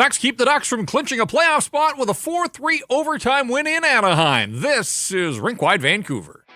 Ducks keep the Ducks from clinching a playoff spot with a 4-3 overtime win in Anaheim. This is Rink Wide Vancouver.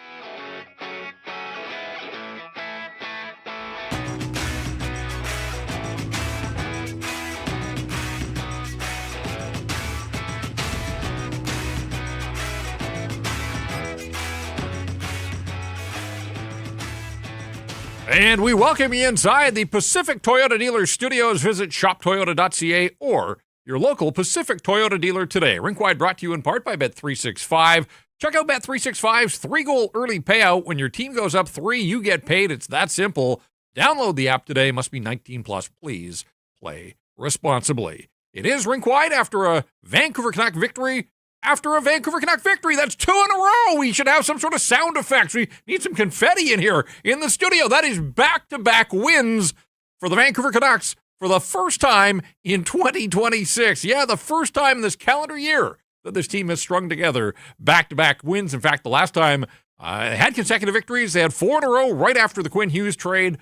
And we welcome you inside the Pacific Toyota Dealer Studios. Visit shoptoyota.ca or your local Pacific Toyota dealer today. Rink Wide brought to you in part by Bet365. Check out Bet365's 3-goal early payout. When your team goes up 3, you get paid. It's that simple. Download the app today. Must be 19 plus. Please play responsibly. It is Rink Wide after a Vancouver Canuck victory. After a Vancouver Canuck victory, that's 2 in a row. We should have some sort of sound effects. We need some confetti in here in the studio. That is back-to-back wins for the Vancouver Canucks for the first time in 2026. Yeah, the first time in this calendar year that this team has strung together back-to-back wins. In fact, the last time they had consecutive victories, they had 4 in a row right after the Quinn Hughes trade.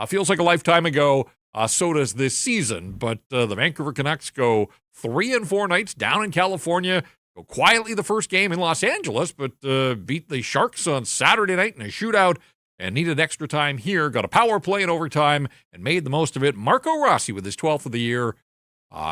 Feels like a lifetime ago. So does this season. But the Vancouver Canucks go 3 and 4 nights down in California. Go quietly the first game in Los Angeles, but beat the Sharks on Saturday night in a shootout and needed extra time here. Got a power play in overtime and made the most of it. Marco Rossi with his 12th of the year.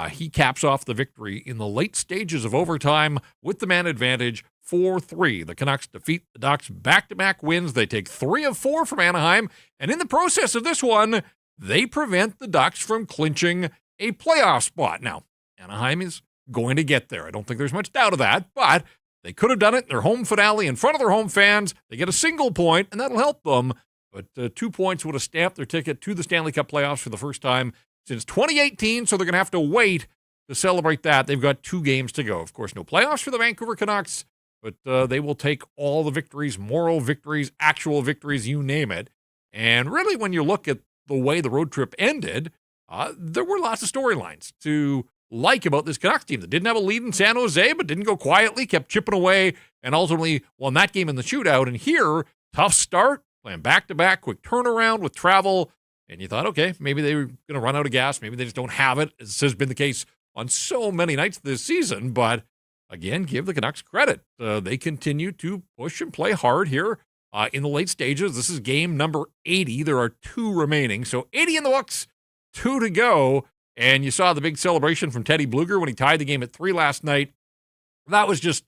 He caps off the victory in the late stages of overtime with the man advantage 4-3. The Canucks defeat the Ducks back-to-back wins. They take 3 of 4 from Anaheim, and in the process of this one, they prevent the Ducks from clinching a playoff spot. Now, Anaheim is going to get there. I don't think there's much doubt of that, but they could have done it in their home finale in front of their home fans. They get a single point, and that'll help them. But 2 points would have stamped their ticket to the Stanley Cup playoffs for the first time since 2018, so they're going to have to wait to celebrate that. They've got 2 games to go. Of course, no playoffs for the Vancouver Canucks, but they will take all the victories, moral victories, actual victories, you name it. And really, when you look at the way the road trip ended, there were lots of storylines to like about this Canucks team that didn't have a lead in San Jose, but didn't go quietly, kept chipping away, and ultimately won that game in the shootout. And here, tough start, playing back-to-back, quick turnaround with travel, and you thought, okay, maybe they were going to run out of gas, maybe they just don't have it. This has been the case on so many nights this season, but again, give the Canucks credit. They continue to push and play hard here in the late stages. This is game number 80. There are 2 remaining, so 80 in the books, 2 to go. And you saw the big celebration from Teddy Bluger when he tied the game at 3 last night. That was just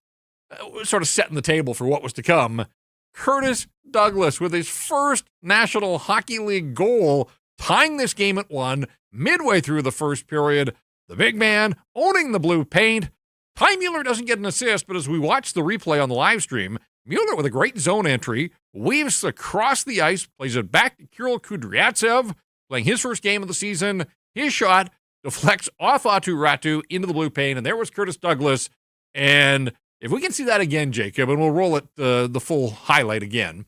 sort of setting the table for what was to come. Curtis Douglas with his first National Hockey League goal, tying this game at 1 midway through the first period. The big man owning the blue paint. Ty Mueller doesn't get an assist, but as we watch the replay on the live stream, Mueller with a great zone entry, weaves across the ice, plays it back to Kirill Kudryavtsev, playing his first game of the season. His shot deflects off Aatu Räty into the blue paint, and there was Curtis Douglas. And if we can see that again, Jacob, and we'll roll it the full highlight again.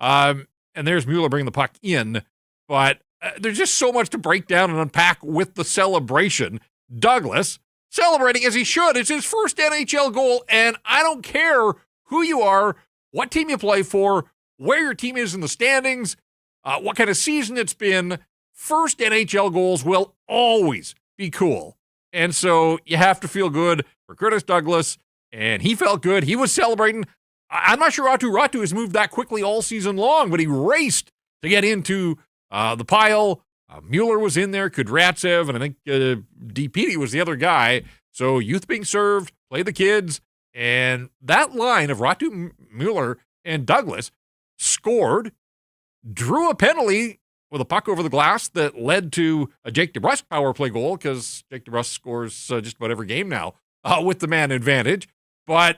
And there's Mueller bringing the puck in, but there's just so much to break down and unpack with the celebration. Douglas celebrating as he should. It's his first NHL goal, and I don't care who you are, what team you play for, where your team is in the standings, what kind of season it's been. First NHL goals will always be cool. And so you have to feel good for Curtis Douglas, and he felt good. He was celebrating. I'm not sure Aatu Räty has moved that quickly all season long, but he raced to get into the pile. Mueller was in there, Kudryavtsev, and I think DPD was the other guy. So youth being served, play the kids, and that line of Räty, Mueller, and Douglas scored, drew a penalty with a puck over the glass that led to a Jake DeBrusk power play goal, because Jake DeBrusk scores just about every game now with the man advantage. And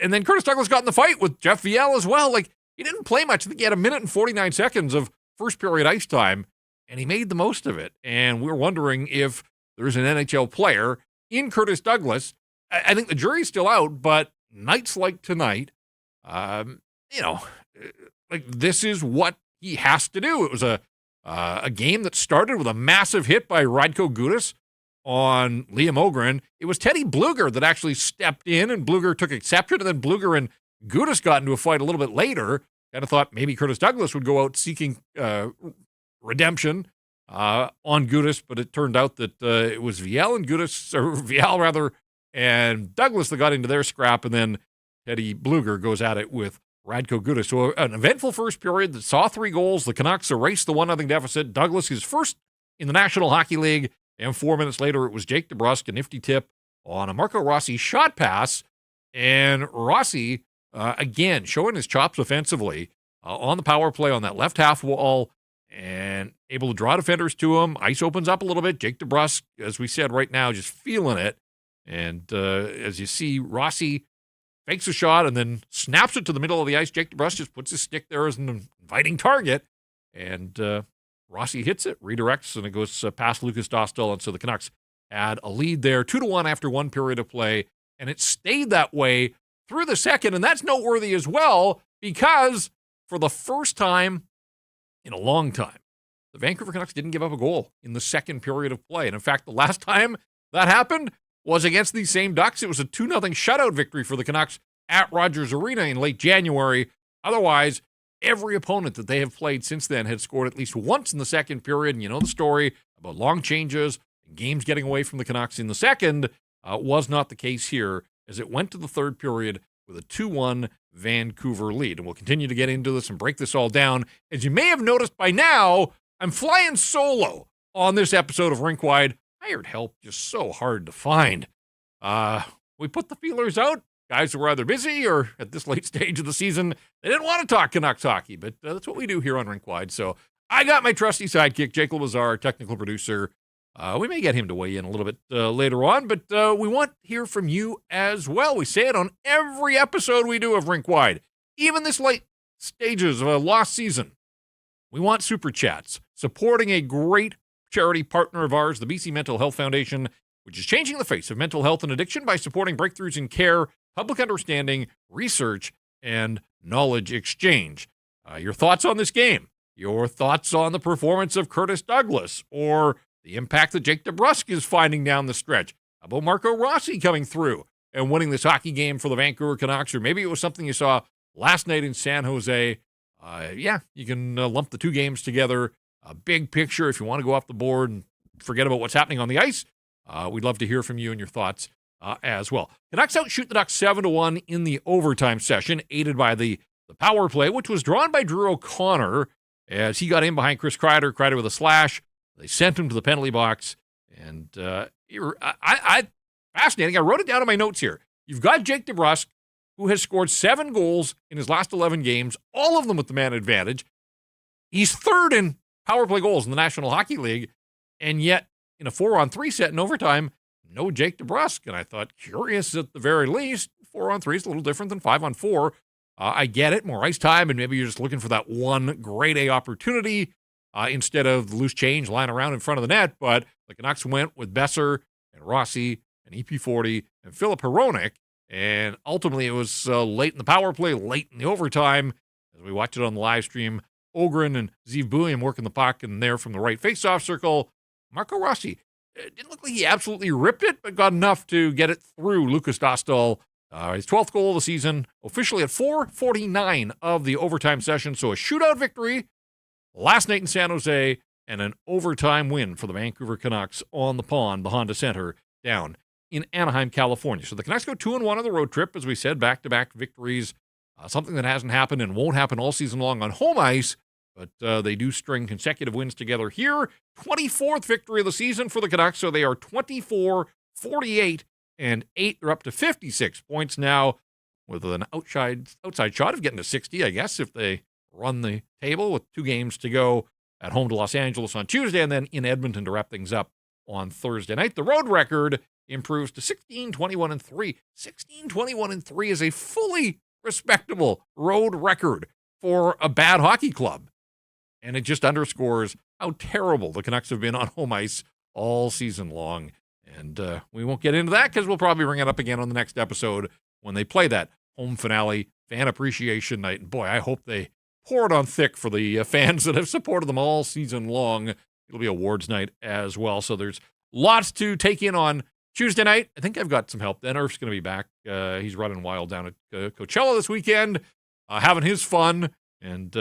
then Curtis Douglas got in the fight with Jeff Viel as well. Like, he didn't play much. I think he had 1 minute and 49 seconds of first period ice time, and he made the most of it. And we're wondering if there's an NHL player in Curtis Douglas. I think the jury's still out, but nights like tonight, this is what he has to do. It was a game that started with a massive hit by Radko Gudas on Liam Ogren. It was Teddy Bluger that actually stepped in, and Bluger took exception, and then Bluger and Gudas got into a fight a little bit later. Kind of thought maybe Curtis Douglas would go out seeking redemption on Gudis, but it turned out that it was Viel and Douglas that got into their scrap, and then Teddy Bluger goes at it with Radko Gudis. So an eventful first period that saw 3 goals. The Canucks erased the 1-0 deficit. Douglas, his first in the National Hockey League, and 4 minutes later it was Jake DeBrusk, a nifty tip on a Marco Rossi shot pass, and Rossi, again, showing his chops offensively on the power play on that left half wall, and able to draw defenders to him. Ice opens up a little bit. Jake DeBrusk, as we said right now, just feeling it. And as you see, Rossi fakes a shot and then snaps it to the middle of the ice. Jake DeBrusk just puts his stick there as an inviting target. And Rossi hits it, redirects, and it goes past Lucas Dostal. And so the Canucks had a lead there, 2-1 after 1 period of play. And it stayed that way through the second. And that's noteworthy as well, because for the first time in a long time, the Vancouver Canucks didn't give up a goal in the second period of play. And in fact, the last time that happened was against these same Ducks. It was a 2-0 shutout victory for the Canucks at Rogers Arena in late January. Otherwise, every opponent that they have played since then had scored at least once in the second period. And you know the story about long changes and games getting away from the Canucks in the second was not the case here, as it went to the third period with a 2-1 Vancouver lead. And we'll continue to get into this and break this all down. As you may have noticed by now, I'm flying solo on this episode of Rink Wide. Hired help just so hard to find. We put the feelers out. Guys who were either busy or at this late stage of the season, they didn't want to talk Canucks hockey, but that's what we do here on Rink Wide. So I got my trusty sidekick, Jake Lebazar, technical producer. We may get him to weigh in a little bit later on, but we want to hear from you as well. We say it on every episode we do of Rink Wide, even this late stages of a lost season. We want super chats supporting a great charity partner of ours, the BC Mental Health Foundation, which is changing the face of mental health and addiction by supporting breakthroughs in care, public understanding, research, and knowledge exchange. Your thoughts on this game, your thoughts on the performance of Curtis Douglas, or the impact that Jake DeBrusk is finding down the stretch. How about Marco Rossi coming through and winning this hockey game for the Vancouver Canucks? Or maybe it was something you saw last night in San Jose. You can lump the two games together. A big picture, if you want to go off the board and forget about what's happening on the ice, we'd love to hear from you and your thoughts as well. Canucks outshoot the Ducks 7-1 in the overtime session, aided by the power play, which was drawn by Drew O'Connor as he got in behind Chris Kreider. Kreider with a slash. They sent him to the penalty box. And fascinating. I wrote it down in my notes here. You've got Jake DeBrusk, who has scored 7 goals in his last 11 games, all of them with the man advantage. He's third in power play goals in the National Hockey League, and yet in a 4-on-3 set in overtime, no Jake DeBrusk. And I thought, curious at the very least. 4-on-3 is a little different than 5-on-4. I get it, more ice time, and maybe you're just looking for that one grade A opportunity instead of the loose change lying around in front of the net. But the Canucks went with Besser and Rossi and EP40 and Philip Hronek, and ultimately it was late in the power play, late in the overtime. As we watched it on the live stream, Ogren and Zeev Buium working the puck in there from the right faceoff circle. Marco Rossi didn't look like he absolutely ripped it, but got enough to get it through Lucas Dostal. His 12th goal of the season, officially at 4:49 of the overtime session. So a shootout victory last night in San Jose, and an overtime win for the Vancouver Canucks on the pond, the Honda Center, down in Anaheim, California. So the Canucks go 2-1 on the road trip, as we said, back-to-back victories. Something that hasn't happened and won't happen all season long on home ice, but they do string consecutive wins together here. 24th victory of the season for the Canucks, so they are 24, 48, and 8. They're up to 56 points now, with an outside shot of getting to 60, I guess, if they run the table, with 2 games to go at home to Los Angeles on Tuesday, and then in Edmonton to wrap things up on Thursday night. The road record improves to 16-21-3. 16-21-3 is a fully respectable road record for a bad hockey club. And it just underscores how terrible the Canucks have been on home ice all season long. And we won't get into that because we'll probably bring it up again on the next episode when they play that home finale fan appreciation night. And boy, I hope they pour it on thick for the fans that have supported them all season long. It'll be awards night as well. So there's lots to take in on Tuesday night. I think I've got some help. Dan Irf's going to be back. He's running wild down at Coachella this weekend, having his fun. And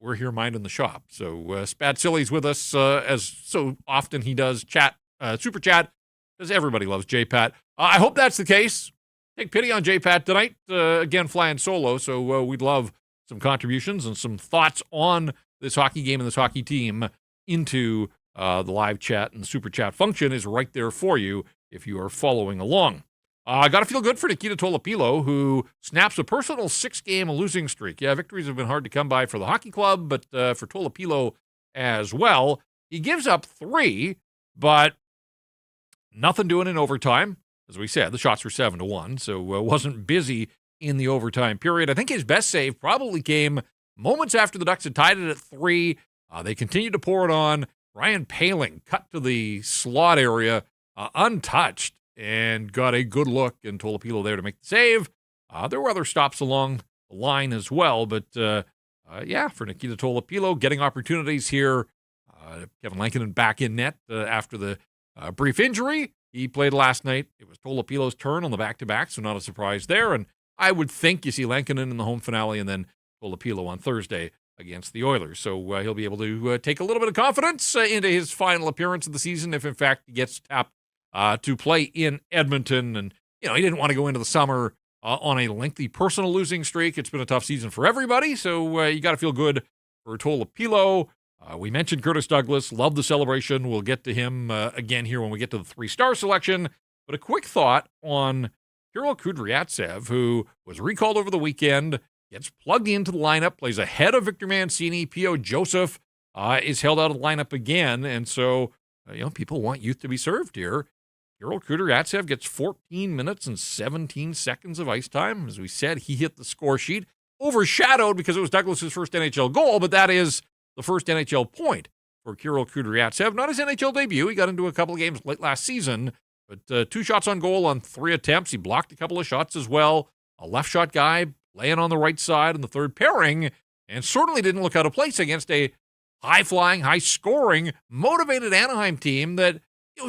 we're here minding the shop. So Spat Silly's with us as so often he does super chat, because everybody loves J-Pat. I hope that's the case. Take pity on J-Pat tonight. Again, flying solo, so we'd love some contributions and some thoughts on this hockey game and this hockey team into the live chat, and the super chat function is right there for you if you are following along. Got to feel good for Nikita Tolopilo, who snaps a personal 6-game losing streak. Yeah, victories have been hard to come by for the hockey club, but for Tolopilo as well. He gives up 3, but nothing doing in overtime. As we said, the shots were 7-1, so wasn't busy in the overtime period. I think his best save probably came moments after the Ducks had tied it at 3. They continued to pour it on. Ryan Poehling cut to the slot area untouched and got a good look, and Tolopilo there to make the save. There were other stops along the line as well, but for Nikita Tolopilo, getting opportunities here. Kevin Lankinen back in net after the brief injury he played last night. It was Tolopilo's turn on the back-to-back, so not a surprise there. And I would think you see Lankinen in the home finale and then Tolopilo on Thursday against the Oilers. So he'll be able to take a little bit of confidence into his final appearance of the season if, in fact, he gets tapped to play in Edmonton. And, he didn't want to go into the summer on a lengthy personal losing streak. It's been a tough season for everybody, so you got to feel good for Tolopilo. We mentioned Curtis Douglas. Love the celebration. We'll get to him again here when we get to the 3-star selection. But a quick thought on Kirill Kudryavtsev, who was recalled over the weekend, gets plugged into the lineup, plays ahead of Victor Mancini. P.O. Joseph is held out of the lineup again. And so, people want youth to be served here. Kirill Kudryavtsev gets 14 minutes and 17 seconds of ice time. As we said, he hit the score sheet. Overshadowed because it was Douglas's first NHL goal, but that is the first NHL point for Kirill Kudryavtsev. Not his NHL debut. He got into a couple of games late last season, but 2 shots on goal on 3 attempts. He blocked a couple of shots as well. A left shot guy laying on the right side in the third pairing, and certainly didn't look out of place against a high-flying, high-scoring, motivated Anaheim team that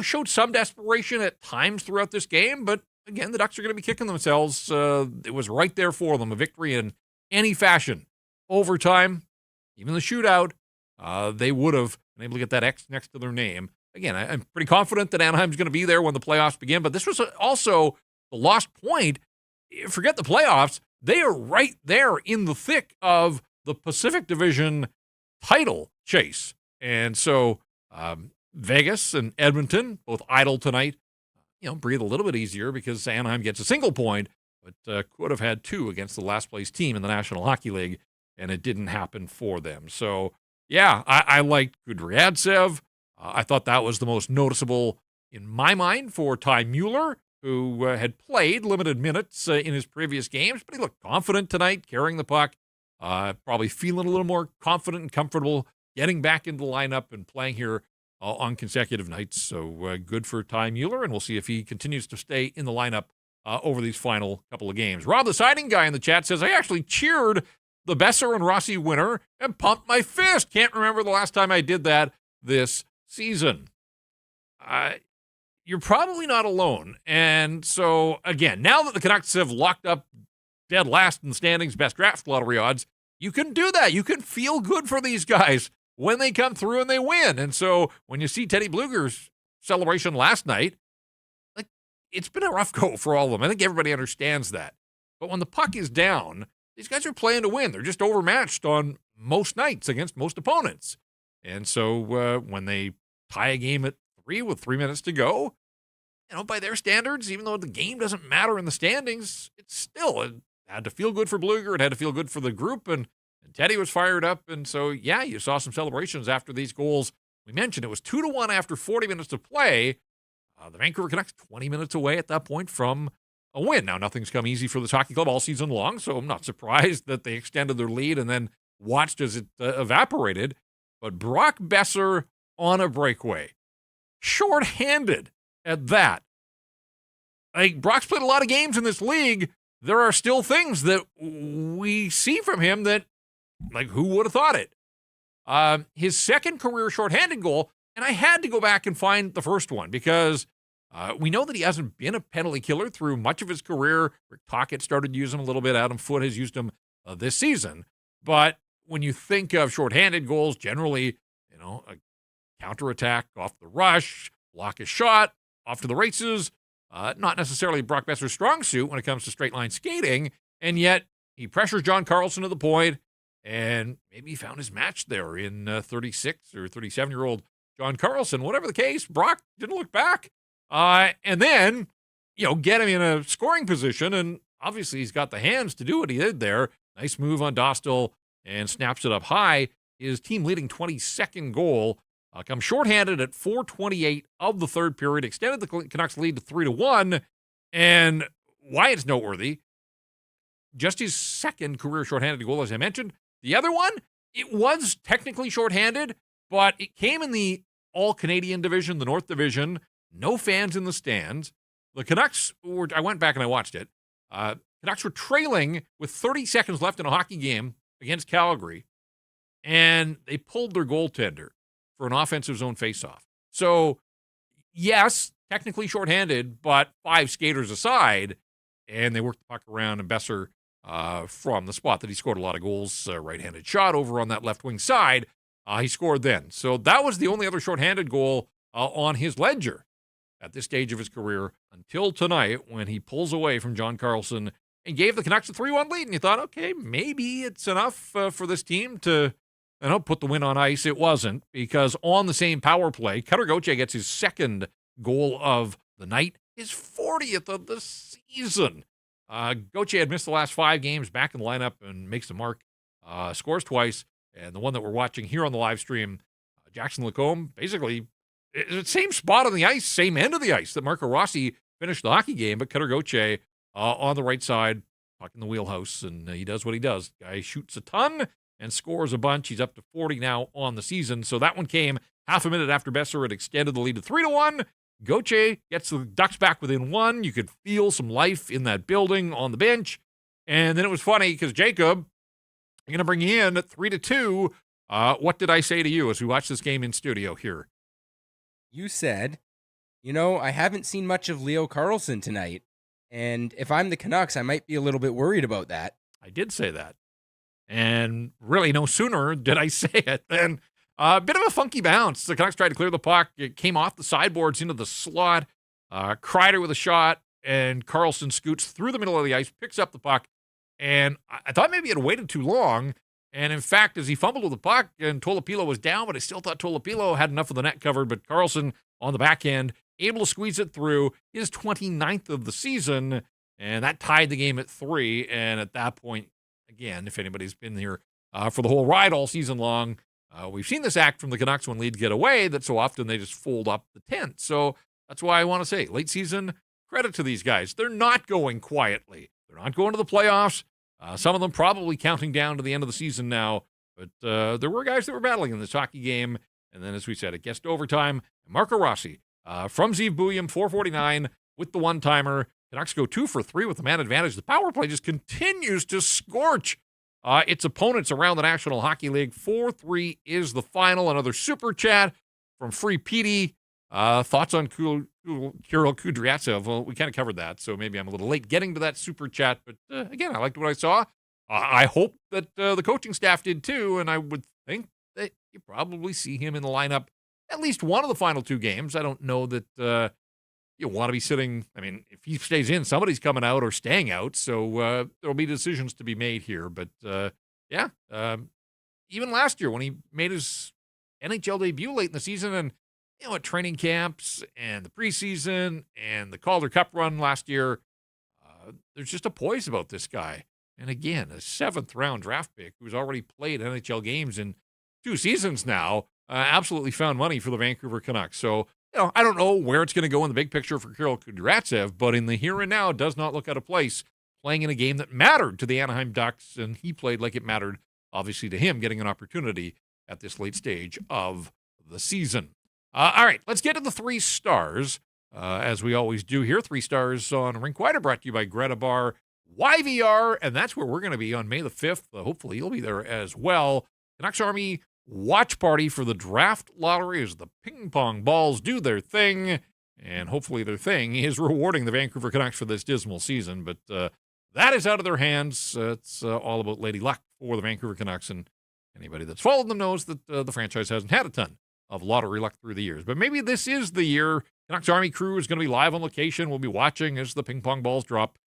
showed some desperation at times throughout this game. But again, the Ducks are going to be kicking themselves. It was right there for them, a victory in any fashion. Overtime, even the shootout, they would have been able to get that X next to their name. Again, I'm pretty confident that Anaheim's going to be there when the playoffs begin, but this was also the lost point. Forget the playoffs. They are right there in the thick of the Pacific Division title chase. And so Vegas and Edmonton, both idle tonight, breathe a little bit easier because Anaheim gets a single point, but could have had 2 against the last place team in the National Hockey League, and it didn't happen for them. So, yeah, I liked Kudryavtsev. I thought that was the most noticeable in my mind for Ty Mueller, who had played limited minutes in his previous games, but he looked confident tonight, carrying the puck, probably feeling a little more confident and comfortable getting back into the lineup and playing here on consecutive nights. So good for Ty Mueller, and we'll see if he continues to stay in the lineup over these final couple of games. Rob, the siding guy in the chat, says, I actually cheered the Besser and Rossi winner and pumped my fist. Can't remember the last time I did that this season. You're probably not alone. And so, again, now that the Canucks have locked up dead last in the standings, best draft lottery odds, you can do that. You can feel good for these guys when they come through and they win. And so when you see Teddy Bluger's celebration last night, it's been a rough go for all of them. I think everybody understands that. But when the puck is down, these guys are playing to win. They're just overmatched on most nights against most opponents. And so when they tie a game at 3 with 3 minutes to go, by their standards, even though the game doesn't matter in the standings, it had to feel good for Bluger. It had to feel good for the group, and Teddy was fired up. And so, yeah, you saw some celebrations after these goals. We mentioned it was 2-1 after 40 minutes to play. The Vancouver Canucks 20 minutes away at that point from a win. Now, nothing's come easy for this hockey club all season long, so I'm not surprised that they extended their lead and then watched as it evaporated. But Brock Besser on a breakaway, shorthanded at that. Brock's played a lot of games in this league. There are still things that we see from him that, who would have thought it? His second career shorthanded goal, and I had to go back and find the first one because we know that he hasn't been a penalty killer through much of his career. Rick Tocchet started to use him a little bit. Adam Foote has used him this season. But when you think of shorthanded goals, generally, a counterattack off the rush, block a shot, off to the races. Not necessarily Brock Boeser's strong suit when it comes to straight line skating, and yet he pressures John Carlson to the point, and maybe he found his match there in 36 or 37-year-old John Carlson. Whatever the case, Brock didn't look back. And then, get him in a scoring position, and obviously he's got the hands to do what he did there. Nice move on Dostal, and snaps it up high. His team-leading 22nd goal comes shorthanded at 4:28 of the third period, extended the Canucks lead to 3-1, and why it's noteworthy, just his second career shorthanded goal, as I mentioned. The other one, it was technically shorthanded, but it came in the All-Canadian division, the North Division, no fans in the stands. The Canucks, I went back and I watched it, Canucks were trailing with 30 seconds left in a hockey game against Calgary, and they pulled their goaltender for an offensive zone faceoff. So, yes, technically shorthanded, but 5 skaters aside, and they worked the puck around, and Boeser, from the spot that he scored a lot of goals, right-handed shot over on that left wing side, he scored then. So that was the only other shorthanded goal on his ledger at this stage of his career until tonight when he pulls away from John Carlson and gave the Canucks a 3-1 lead. And you thought, okay, maybe it's enough for this team to put the win on ice. It wasn't, because on the same power play, Cutter Gauthier gets his second goal of the night, his 40th of the season. Gauthier had missed the last 5 games, back in the lineup and makes the mark, scores twice. And the one that we're watching here on the live stream, Jackson Lacombe, basically, same spot on the ice, same end of the ice that Marco Rossi finished the hockey game, but Cutter Gauthier on the right side, puck in the wheelhouse, and he does what he does. Guy shoots a ton and scores a bunch. He's up to 40 now on the season. So that one came half a minute after Boeser had extended the lead to 3-1. Gauthier gets the Ducks back within 1. You could feel some life in that building on the bench. And then it was funny because Jacob, I'm going to bring you in at 3-2. What did I say to you as we watch this game in studio here? You said, I haven't seen much of Leo Carlson tonight. And if I'm the Canucks, I might be a little bit worried about that. I did say that. And really, no sooner did I say it than a bit of a funky bounce. The Canucks tried to clear the puck. It came off the sideboards into the slot. Kreider with a shot, and Carlson scoots through the middle of the ice, picks up the puck. And I thought maybe it had waited too long. And in fact, as he fumbled with the puck, and Tolopilo was down, but I still thought Tolopilo had enough of the net covered. But Carlson on the back end, able to squeeze it through, his 29th of the season. And that tied the game at 3. And at that point, again, if anybody's been here for the whole ride all season long, we've seen this act from the Canucks when leads get away, that so often they just fold up the tent. So that's why I want to say, late season, credit to these guys. They're not going quietly. They're not going to the playoffs. Some of them probably counting down to the end of the season now. But there were guys that were battling in this hockey game. And then, as we said, it gets to overtime. Marco Rossi from Zeev Bouillon, 4:49 with the one-timer. Canucks go 2 for 3 with the man advantage. The power play just continues to scorch its opponents around the National Hockey League. 4-3 is the final. Another super chat from Free Petey. Thoughts on Kirill Kudryavtsev? Well, we kind of covered that, so maybe I'm a little late getting to that super chat. But again, I liked what I saw. I hope that the coaching staff did too, and I would think that you probably see him in the lineup at least one of the final 2 games. I don't know that you want to be sitting. I mean, if he stays in, somebody's coming out or staying out. So there'll be decisions to be made here. But even last year when he made his NHL debut late in the season, and at training camps and the preseason and the Calder Cup run last year, there's just a poise about this guy. And again, a 7th-round draft pick who's already played NHL games in 2 seasons now, absolutely found money for the Vancouver Canucks. So, I don't know where it's going to go in the big picture for Kirill Kudryavtsev, but in the here and now, it does not look out of place playing in a game that mattered to the Anaheim Ducks, and he played like it mattered, obviously, to him getting an opportunity at this late stage of the season. All right, let's get to the 3 stars, as we always do here. 3 stars on Rink Wide are brought to you by Greta Bar YVR, and that's where we're going to be on May the 5th. Hopefully, you'll be there as well. Canucks Army watch party for the draft lottery as the ping pong balls do their thing, and hopefully their thing is rewarding the Vancouver Canucks for this dismal season. But that is out of their hands. It's all about Lady Luck for the Vancouver Canucks, and Anybody that's followed them knows that the franchise hasn't had a ton of lottery luck through the years. But maybe this is the year. Canucks Army crew is going to be live on location. We'll be watching as the ping pong balls drop.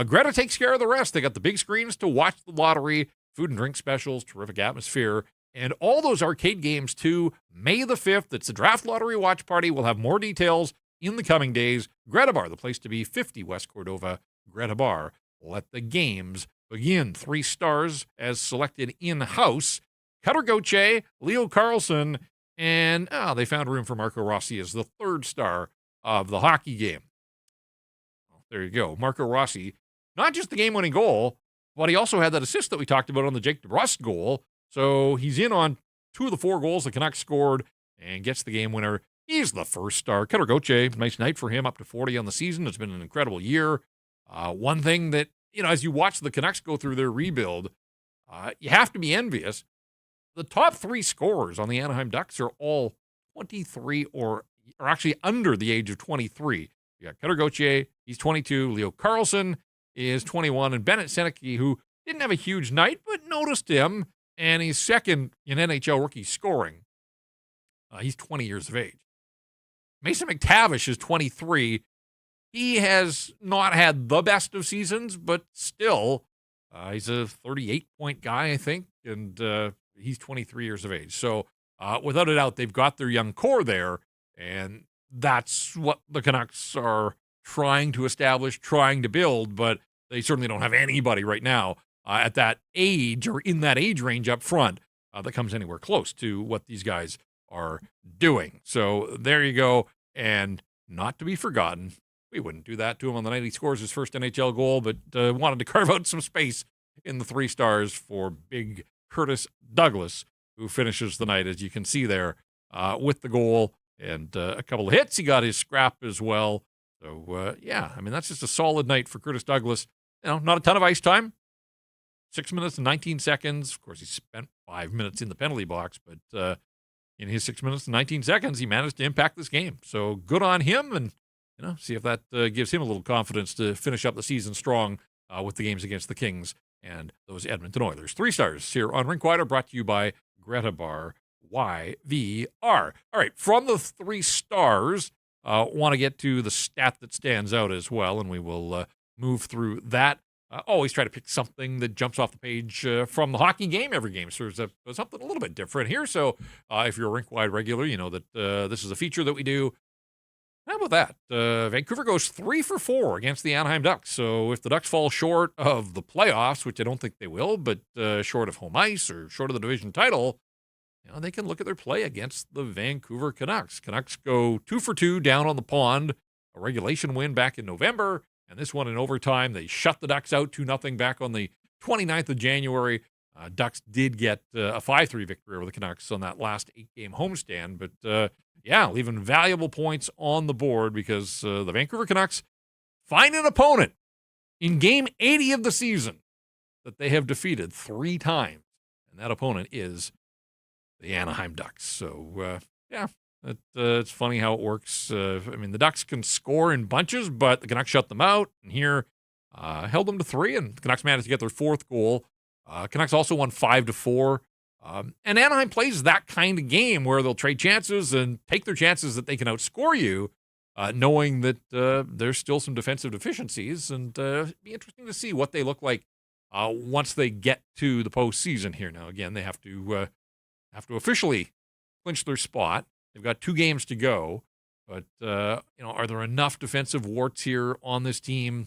Greta takes care of the rest. They got the big screens to watch the lottery, food and drink specials, terrific atmosphere, and all those arcade games too. May the 5th, it's the Draft Lottery Watch Party. We'll have more details in the coming days. Greta Bar, the place to be, 50 West Cordova. Greta Bar, let the games begin. 3 stars as selected in-house. Cutter Gauthier, Leo Carlson, and they found room for Marco Rossi as the 3rd star of the hockey game. Well, there you go. Marco Rossi, not just the game-winning goal, but he also had that assist that we talked about on the Jake DeBrusk goal. So he's in on 2 of the 4 goals the Canucks scored and gets the game winner. He's the 1st star. Cutter Gauthier, nice night for him, up to 40 on the season. It's been an incredible year. One thing that, as you watch the Canucks go through their rebuild, you have to be envious. The top 3 scorers on the Anaheim Ducks are all 23 or actually under the age of 23. You got Cutter Gauthier, he's 22. Leo Carlson is 21. And Bennett Seneke, who didn't have a huge night, but noticed him, and he's 2nd in NHL rookie scoring. He's 20 years of age. Mason McTavish is 23. He has not had the best of seasons, but still, he's a 38-point guy, I think, and he's 23 years of age. So without a doubt, they've got their young core there, and that's what the Canucks are trying to establish, trying to build, but they certainly don't have anybody right now at that age or in that age range up front that comes anywhere close to what these guys are doing. So there you go. And not to be forgotten, we wouldn't do that to him on the night he scores his first NHL goal, but wanted to carve out some space in the 3 stars for big Curtis Douglas, who finishes the night, as you can see there, with the goal and a couple of hits. He got his scrap as well. So, that's just a solid night for Curtis Douglas. Not a ton of ice time. 6 minutes and 19 seconds. Of course, he spent 5 minutes in the penalty box, but in his 6 minutes and 19 seconds, he managed to impact this game. So good on him, and see if that gives him a little confidence to finish up the season strong with the games against the Kings and those Edmonton Oilers. 3 stars here on Rink Wide are brought to you by Greta Bar YVR. All right, from the 3 stars, want to get to the stat that stands out as well, and we will move through that. Always try to pick something that jumps off the page from the hockey game every game. So there's something a little bit different here. So if you're a Rink Wide regular, you know that this is a feature that we do. How about that? Vancouver goes 3 for 4 against the Anaheim Ducks. So if the Ducks fall short of the playoffs, which I don't think they will, but short of home ice or short of the division title, they can look at their play against the Vancouver Canucks. Canucks go 2 for 2 down on the pond, a regulation win back in November. And this one in overtime, they shut the Ducks out 2-0 back on the 29th of January. Ducks did get a 5-3 victory over the Canucks on that last 8-game homestand. But, leaving valuable points on the board because the Vancouver Canucks find an opponent in Game 80 of the season that they have defeated 3 times. And that opponent is the Anaheim Ducks. So, it's funny how it works. The Ducks can score in bunches, but the Canucks shut them out. And here, held them to 3, and the Canucks managed to get their 4th goal. Canucks also won 5-4. And Anaheim plays that kind of game where they'll trade chances and take their chances that they can outscore you, knowing that there's still some defensive deficiencies. And it'd be interesting to see what they look like once they get to the postseason here. Now, again, they have to officially clinch their spot. They've got 2 games to go, but, are there enough defensive warts here on this team?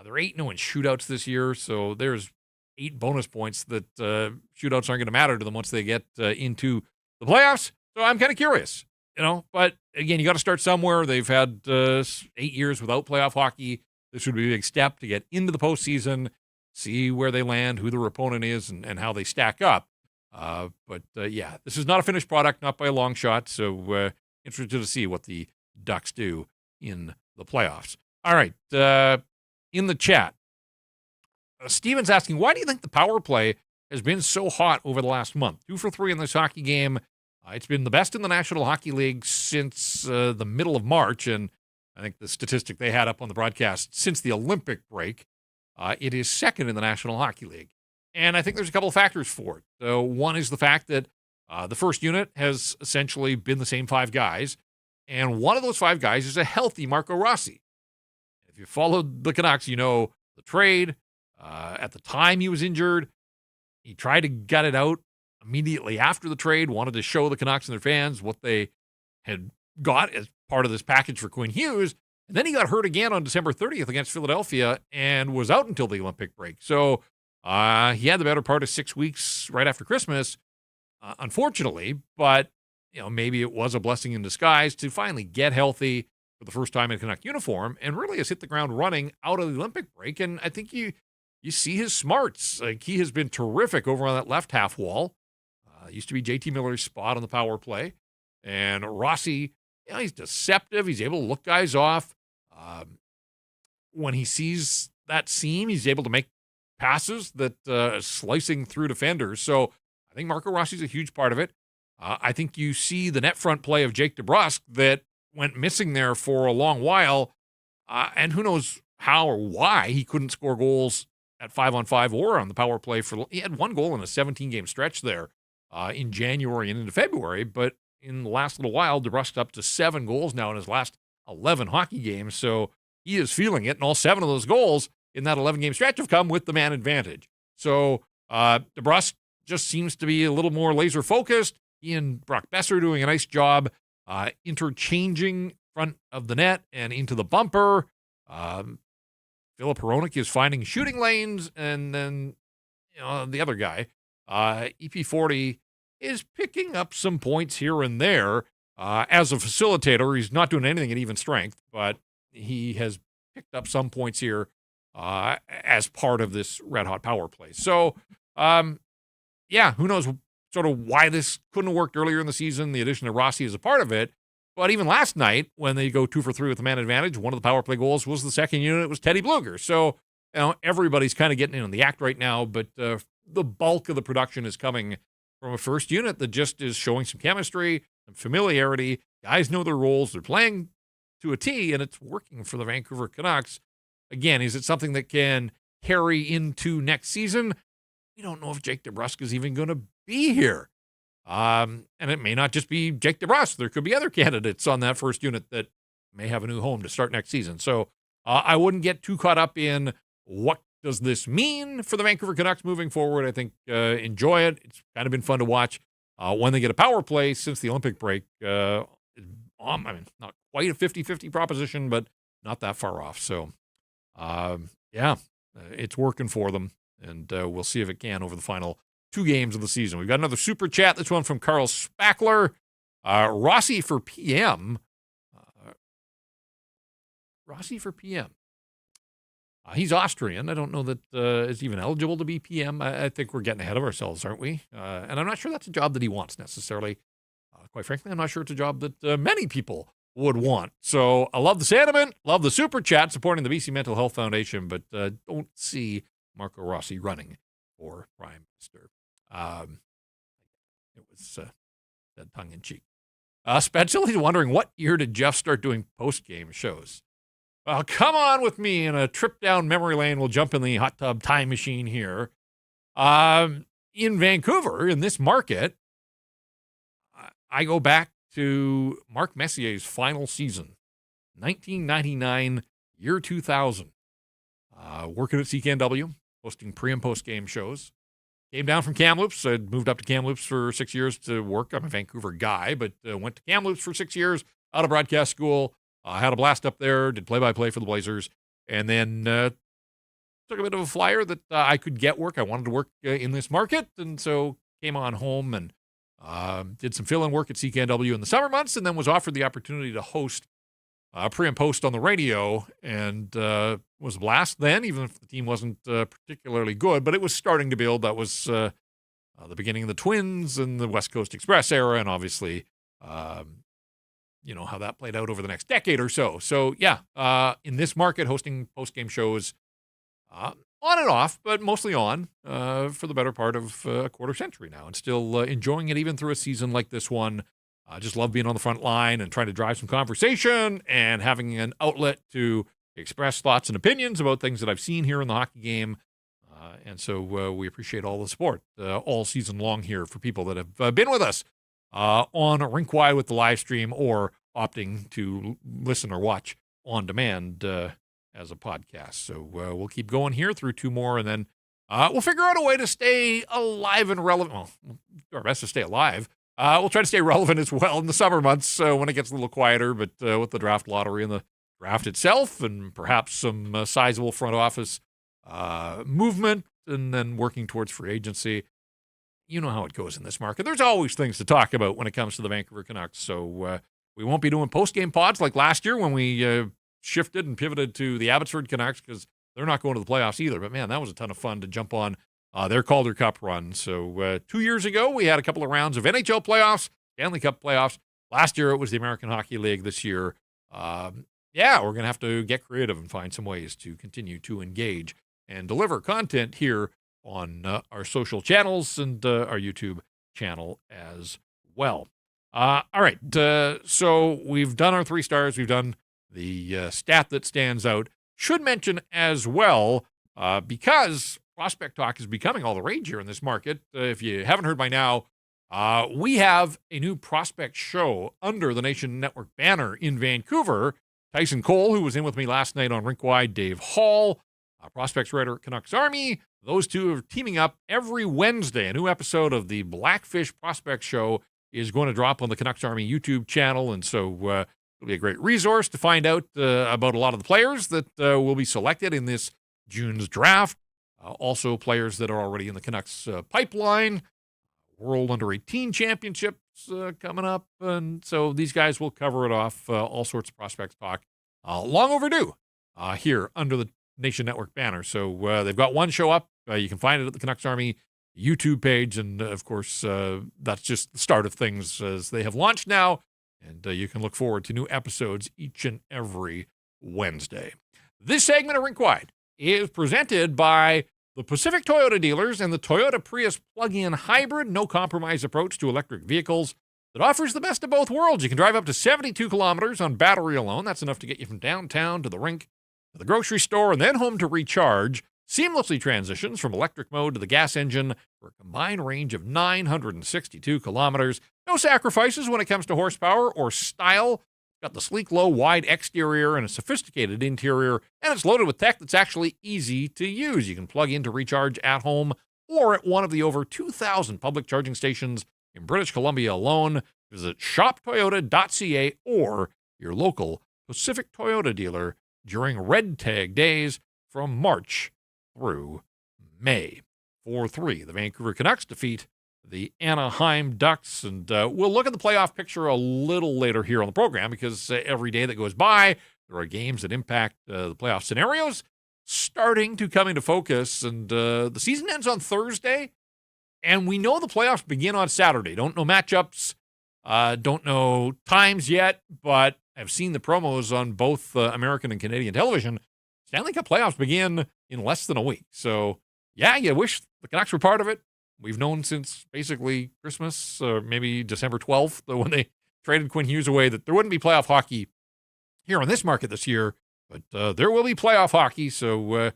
They're 8-0 in shootouts this year, so there's 8 bonus points that shootouts aren't going to matter to them once they get into the playoffs. So I'm kind of curious, but again, you got to start somewhere. They've had 8 years without playoff hockey. This would be a big step to get into the postseason, see where they land, who their opponent is, and how they stack up. This is not a finished product, not by a long shot. So interested to see what the Ducks do in the playoffs. All right. In the chat, Steven's asking, why do you think the power play has been so hot over the last month? 2 for 3 in this hockey game. It's been the best in the National Hockey League since the middle of March. And I think the statistic they had up on the broadcast since the Olympic break, it is 2nd in the National Hockey League. And I think there's a couple of factors for it. So one is the fact that the first unit has essentially been the same 5 guys, and one of those 5 guys is a healthy Marco Rossi. If you followed the Canucks, you know the trade. At the time he was injured, he tried to gut it out immediately after the trade, wanted to show the Canucks and their fans what they had got as part of this package for Quinn Hughes. And then he got hurt again on December 30th against Philadelphia and was out until the Olympic break. So he had the better part of 6 weeks right after Christmas, unfortunately. But, maybe it was a blessing in disguise to finally get healthy for the first time in a Canuck uniform and really has hit the ground running out of the Olympic break. And I think you see his smarts. Like, he has been terrific over on that left half wall. Used to be JT Miller's spot on the power play. And Rossi, he's deceptive. He's able to look guys off. When he sees that seam, he's able to make passes that slicing through defenders. So I think Marco Rossi's a huge part of it. I think you see the net front play of Jake DeBrusk that went missing there for a long while. And who knows how or why he couldn't score goals at 5-on-5 or on the power play. He had 1 goal in a 17-game stretch there in January and into February. But in the last little while, DeBrusk's up to 7 goals now in his last 11 hockey games. So he is feeling it. And all 7 of those goals in that 11-game stretch have come with the man advantage. So DeBrusk just seems to be a little more laser focused. He and Brock Besser doing a nice job interchanging front of the net and into the bumper. Philip Hronek is finding shooting lanes, and then the other guy, EP40, is picking up some points here and there. As a facilitator, he's not doing anything at even strength, but he has picked up some points here as part of this red-hot power play. So, who knows sort of why this couldn't have worked earlier in the season. The addition of Rossi is a part of it. But even last night, when they go 2 for 3 with the man advantage, one of the power play goals was the second unit. It was Teddy Bluger. So, everybody's kind of getting in on the act right now, but the bulk of the production is coming from a first unit that just is showing some chemistry, some familiarity. Guys know their roles. They're playing to a T, and it's working for the Vancouver Canucks. Again, is it something that can carry into next season? We don't know if Jake DeBrusk is even going to be here. And it may not just be Jake DeBrusk. There could be other candidates on that first unit that may have a new home to start next season. So I wouldn't get too caught up in what does this mean for the Vancouver Canucks moving forward. I think enjoy it. It's kind of been fun to watch when they get a power play since the Olympic break. Not quite a 50-50 proposition, but not that far off. So, it's working for them, and we'll see if it can over the final 2 games of the season. We've got another super chat. This one from Carl Spackler. Rossi for PM. Rossi for PM. He's Austrian. I don't know that is even eligible to be PM. I think we're getting ahead of ourselves, aren't we? And I'm not sure that's a job that he wants necessarily. Quite frankly, I'm not sure it's a job that many people would want. So I love the sentiment, love the super chat supporting the BC Mental Health Foundation, but don't see Marco Rossi running for Prime Minister. It was said tongue-in-cheek. Spencer is wondering, what year did Jeff start doing post-game shows? Well, come on with me in a trip down memory lane. We'll jump in the hot tub time machine here. In Vancouver, in this market, I go back to Mark Messier's final season, 1999, year 2000. Working at CKNW, hosting pre- and post-game shows. Came down from Kamloops. I'd moved up to Kamloops for 6 years to work. I'm a Vancouver guy, but went to Kamloops for 6 years out of broadcast school. Had a blast up there, did play-by-play for the Blazers, and then took a bit of a flyer that I could get work. I wanted to work in this market, and so came on home and did some fill-in work at CKNW in the summer months, and then was offered the opportunity to host pre and post on the radio, and was a blast then, even if the team wasn't particularly good, but it was starting to build. That was the beginning of the Twins and the West Coast Express era, and obviously, how that played out over the next decade or so. So, in this market, hosting post-game shows on and off, but mostly on for the better part of a quarter century now, and still enjoying it even through a season like this one. I just love being on the front line and trying to drive some conversation and having an outlet to express thoughts and opinions about things that I've seen here in the hockey game. And so we appreciate all the support all season long here for people that have been with us on Rink Wide with the live stream or opting to listen or watch on demand as a podcast. So we'll keep going here through 2 more, and then we'll figure out a way to stay alive and relevant. Well, we'll do our best to stay alive. We'll try to stay relevant as well in the summer months when it gets a little quieter, but with the draft lottery and the draft itself and perhaps some sizable front office movement and then working towards free agency. You know how it goes in this market. There's always things to talk about when it comes to the Vancouver Canucks. So we won't be doing post-game pods like last year when we shifted and pivoted to the Abbotsford Canucks because they're not going to the playoffs either. But, man, that was a ton of fun to jump on their Calder Cup run. So 2 years ago, we had a couple of rounds of NHL playoffs, Stanley Cup playoffs. Last year, it was the American Hockey League. This year, we're going to have to get creative and find some ways to continue to engage and deliver content here on our social channels and our YouTube channel as well. All right, so we've done our 3 stars. We've done the stat that stands out. Should mention as well, because prospect talk is becoming all the rage here in this market. If you haven't heard by now, we have a new prospect show under the Nation Network banner in Vancouver. Tyson Cole, who was in with me last night on Rink Wide, Dave Hall, prospects writer at Canucks Army. Those two are teaming up every Wednesday. A new episode of the Blackfish Prospect Show is going to drop on the Canucks Army YouTube channel, and so it'll be a great resource to find out about a lot of the players that will be selected in this June's draft. Also, players that are already in the Canucks pipeline. World Under-18 Championships coming up, and so these guys will cover it off. All sorts of prospects talk. Long overdue here under the Nation Network banner. So they've got one show up. You can find it at the Canucks Army YouTube page, and of course, that's just the start of things as they have launched now, and you can look forward to new episodes each and every Wednesday. This segment of Rink Wide is presented by the Pacific Toyota dealers and the Toyota Prius plug-in hybrid no-compromise approach to electric vehicles that offers the best of both worlds. You can drive up to 72 kilometers on battery alone. That's enough to get you from downtown to the rink, to the grocery store, and then home to recharge. Seamlessly transitions from electric mode to the gas engine for a combined range of 962 kilometers. No sacrifices when it comes to horsepower or style. Got the sleek, low, wide exterior and a sophisticated interior, and it's loaded with tech that's actually easy to use. You can plug in to recharge at home or at one of the over 2,000 public charging stations in British Columbia alone. Visit shoptoyota.ca or your local Pacific Toyota dealer during Red Tag days from March through May. 4-3, the Vancouver Canucks defeat the Anaheim Ducks, and we'll look at the playoff picture a little later here on the program because every day that goes by, there are games that impact the playoff scenarios starting to come into focus, and the season ends on Thursday, and we know the playoffs begin on Saturday. Don't know matchups, don't know times yet, but I've seen the promos on both American and Canadian television. Stanley Cup playoffs begin in less than a week. So, yeah, you wish the Canucks were part of it. We've known since basically Christmas, or maybe December 12th, when they traded Quinn Hughes away, that there wouldn't be playoff hockey here on this market this year. But there will be playoff hockey. So,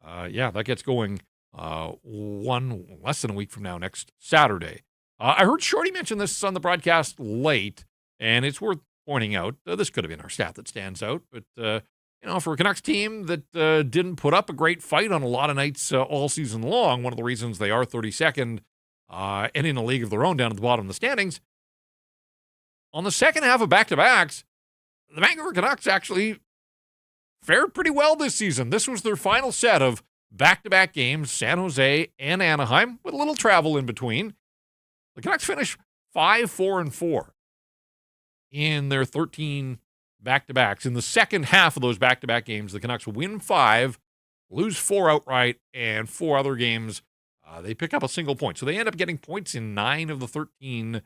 that gets going less than a week from now, next Saturday. I heard Shorty mention this on the broadcast late, and it's worth pointing out. This could have been our stat that stands out, but for a Canucks team that didn't put up a great fight on a lot of nights all season long, one of the reasons they are 32nd and in a league of their own down at the bottom of the standings, on the second half of back-to-backs, the Vancouver Canucks actually fared pretty well this season. This was their final set of back-to-back games, San Jose and Anaheim, with a little travel in between. The Canucks finished 5-4-4 in their 13 back-to-backs. In the second half of those back-to-back games, the Canucks win 5, lose 4 outright, and 4 other games, they pick up a single point. So they end up getting points in 9 of the 13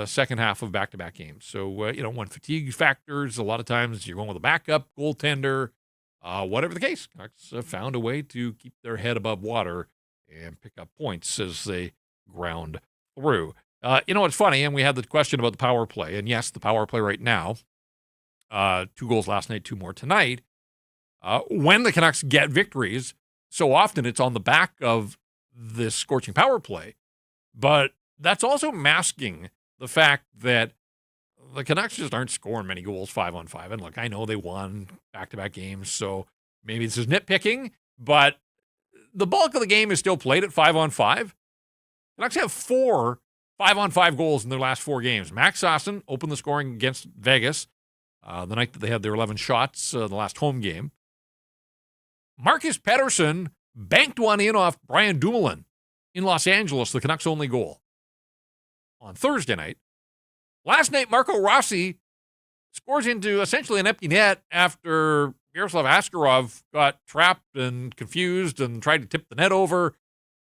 second half of back-to-back games. So, when fatigue factors, a lot of times you're going with a backup goaltender, whatever the case, Canucks have found a way to keep their head above water and pick up points as they ground through. It's funny, and we had the question about the power play, and yes, the power play right now, 2 goals last night, 2 more tonight. When the Canucks get victories, so often it's on the back of this scorching power play. But that's also masking the fact that the Canucks just aren't scoring many goals 5-on-5. And look, I know they won back-to-back games, so maybe this is nitpicking, but the bulk of the game is still played at 5-on-5. Canucks have 4 5-on-5 goals in their last 4 games. Max Sasson opened the scoring against Vegas the night that they had their 11 shots, the last home game. Marcus Pettersson banked one in off Brian Dumoulin in Los Angeles, the Canucks' only goal on Thursday night. Last night, Marco Rossi scores into essentially an empty net after Yaroslav Askarov got trapped and confused and tried to tip the net over.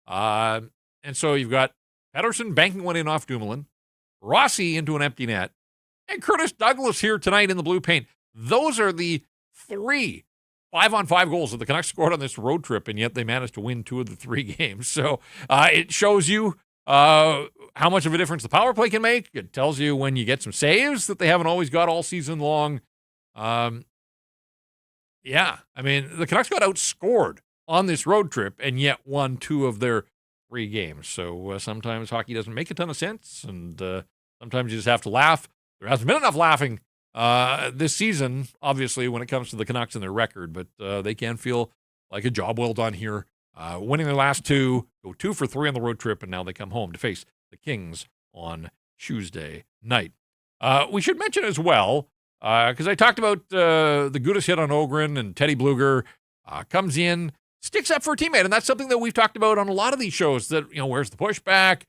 And so you've got Pettersson banking one in off Dumoulin, Rossi into an empty net, and Curtis Douglas here tonight in the blue paint. Those are the 3 5-on-5 goals that the Canucks scored on this road trip, and yet they managed to win 2 of the 3 games. So it shows you how much of a difference the power play can make. It tells you when you get some saves that they haven't always got all season long. Yeah, I mean, the Canucks got outscored on this road trip and yet won 2 of their 3 games. So sometimes hockey doesn't make a ton of sense, and sometimes you just have to laugh. There hasn't been enough laughing this season, obviously, when it comes to the Canucks and their record, but they can feel like a job well done here. Winning their last 2, go 2 for 3 on the road trip, and now they come home to face the Kings on Tuesday night. We should mention as well, because I talked about the Gudas hit on Ogren, and Teddy Bluger comes in, sticks up for a teammate, and that's something that we've talked about on a lot of these shows, that, where's the pushback?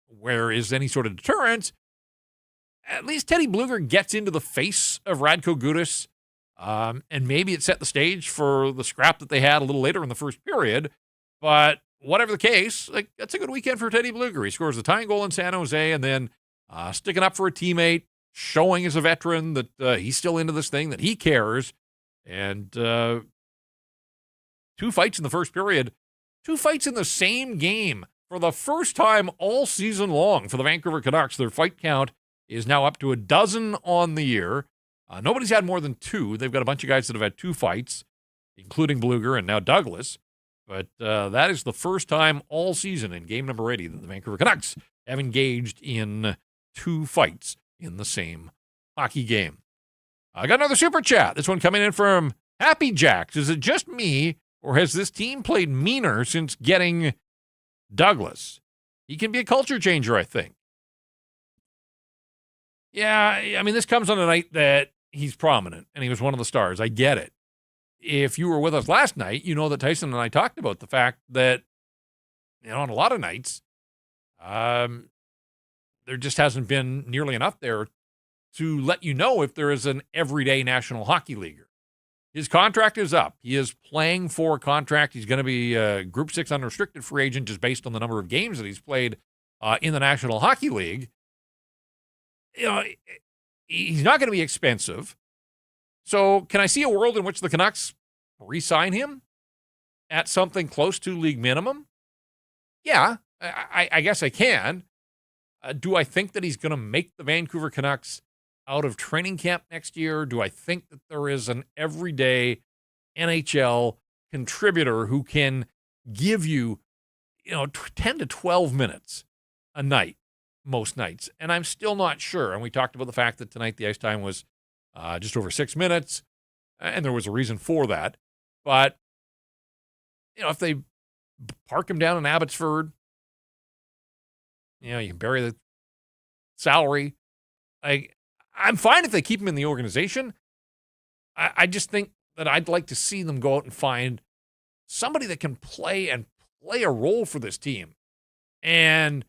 Where is any sort of deterrence? At least Teddy Bluger gets into the face of Radko Gudas, and maybe it set the stage for the scrap that they had a little later in the first period. But whatever the case, that's a good weekend for Teddy Bluger. He scores the tying goal in San Jose, and then sticking up for a teammate, showing as a veteran that he's still into this thing, that he cares. And 2 fights in the first period, 2 fights in the same game for the first time all season long for the Vancouver Canucks. Their fight count is now up to a dozen on the year. Nobody's had more than 2. They've got a bunch of guys that have had 2 fights, including Bluger and now Douglas. But that is the first time all season in game number 80 that the Vancouver Canucks have engaged in 2 fights in the same hockey game. I got another super chat. This one coming in from Happy Jacks. Is it just me, or has this team played meaner since getting Douglas? He can be a culture changer, I think. Yeah, I mean, this comes on a night that he's prominent, and he was one of the stars. I get it. If you were with us last night, you know that Tyson and I talked about the fact that, on a lot of nights, there just hasn't been nearly enough there to let you know if there is an everyday National Hockey Leaguer. His contract is up. He is playing for a contract. He's going to be a Group 6 unrestricted free agent just based on the number of games that he's played in the National Hockey League. He's not going to be expensive. So can I see a world in which the Canucks re-sign him at something close to league minimum? Yeah, I guess I can. Do I think that he's going to make the Vancouver Canucks out of training camp next year? Do I think that there is an everyday NHL contributor who can give you, 10 to 12 minutes a night, most nights? And I'm still not sure. And we talked about the fact that tonight the ice time was just over 6 minutes, and there was a reason for that. But, if they park him down in Abbotsford, you can bury the salary. I'm fine if they keep him in the organization. I just think that I'd like to see them go out and find somebody that can play a role for this team. And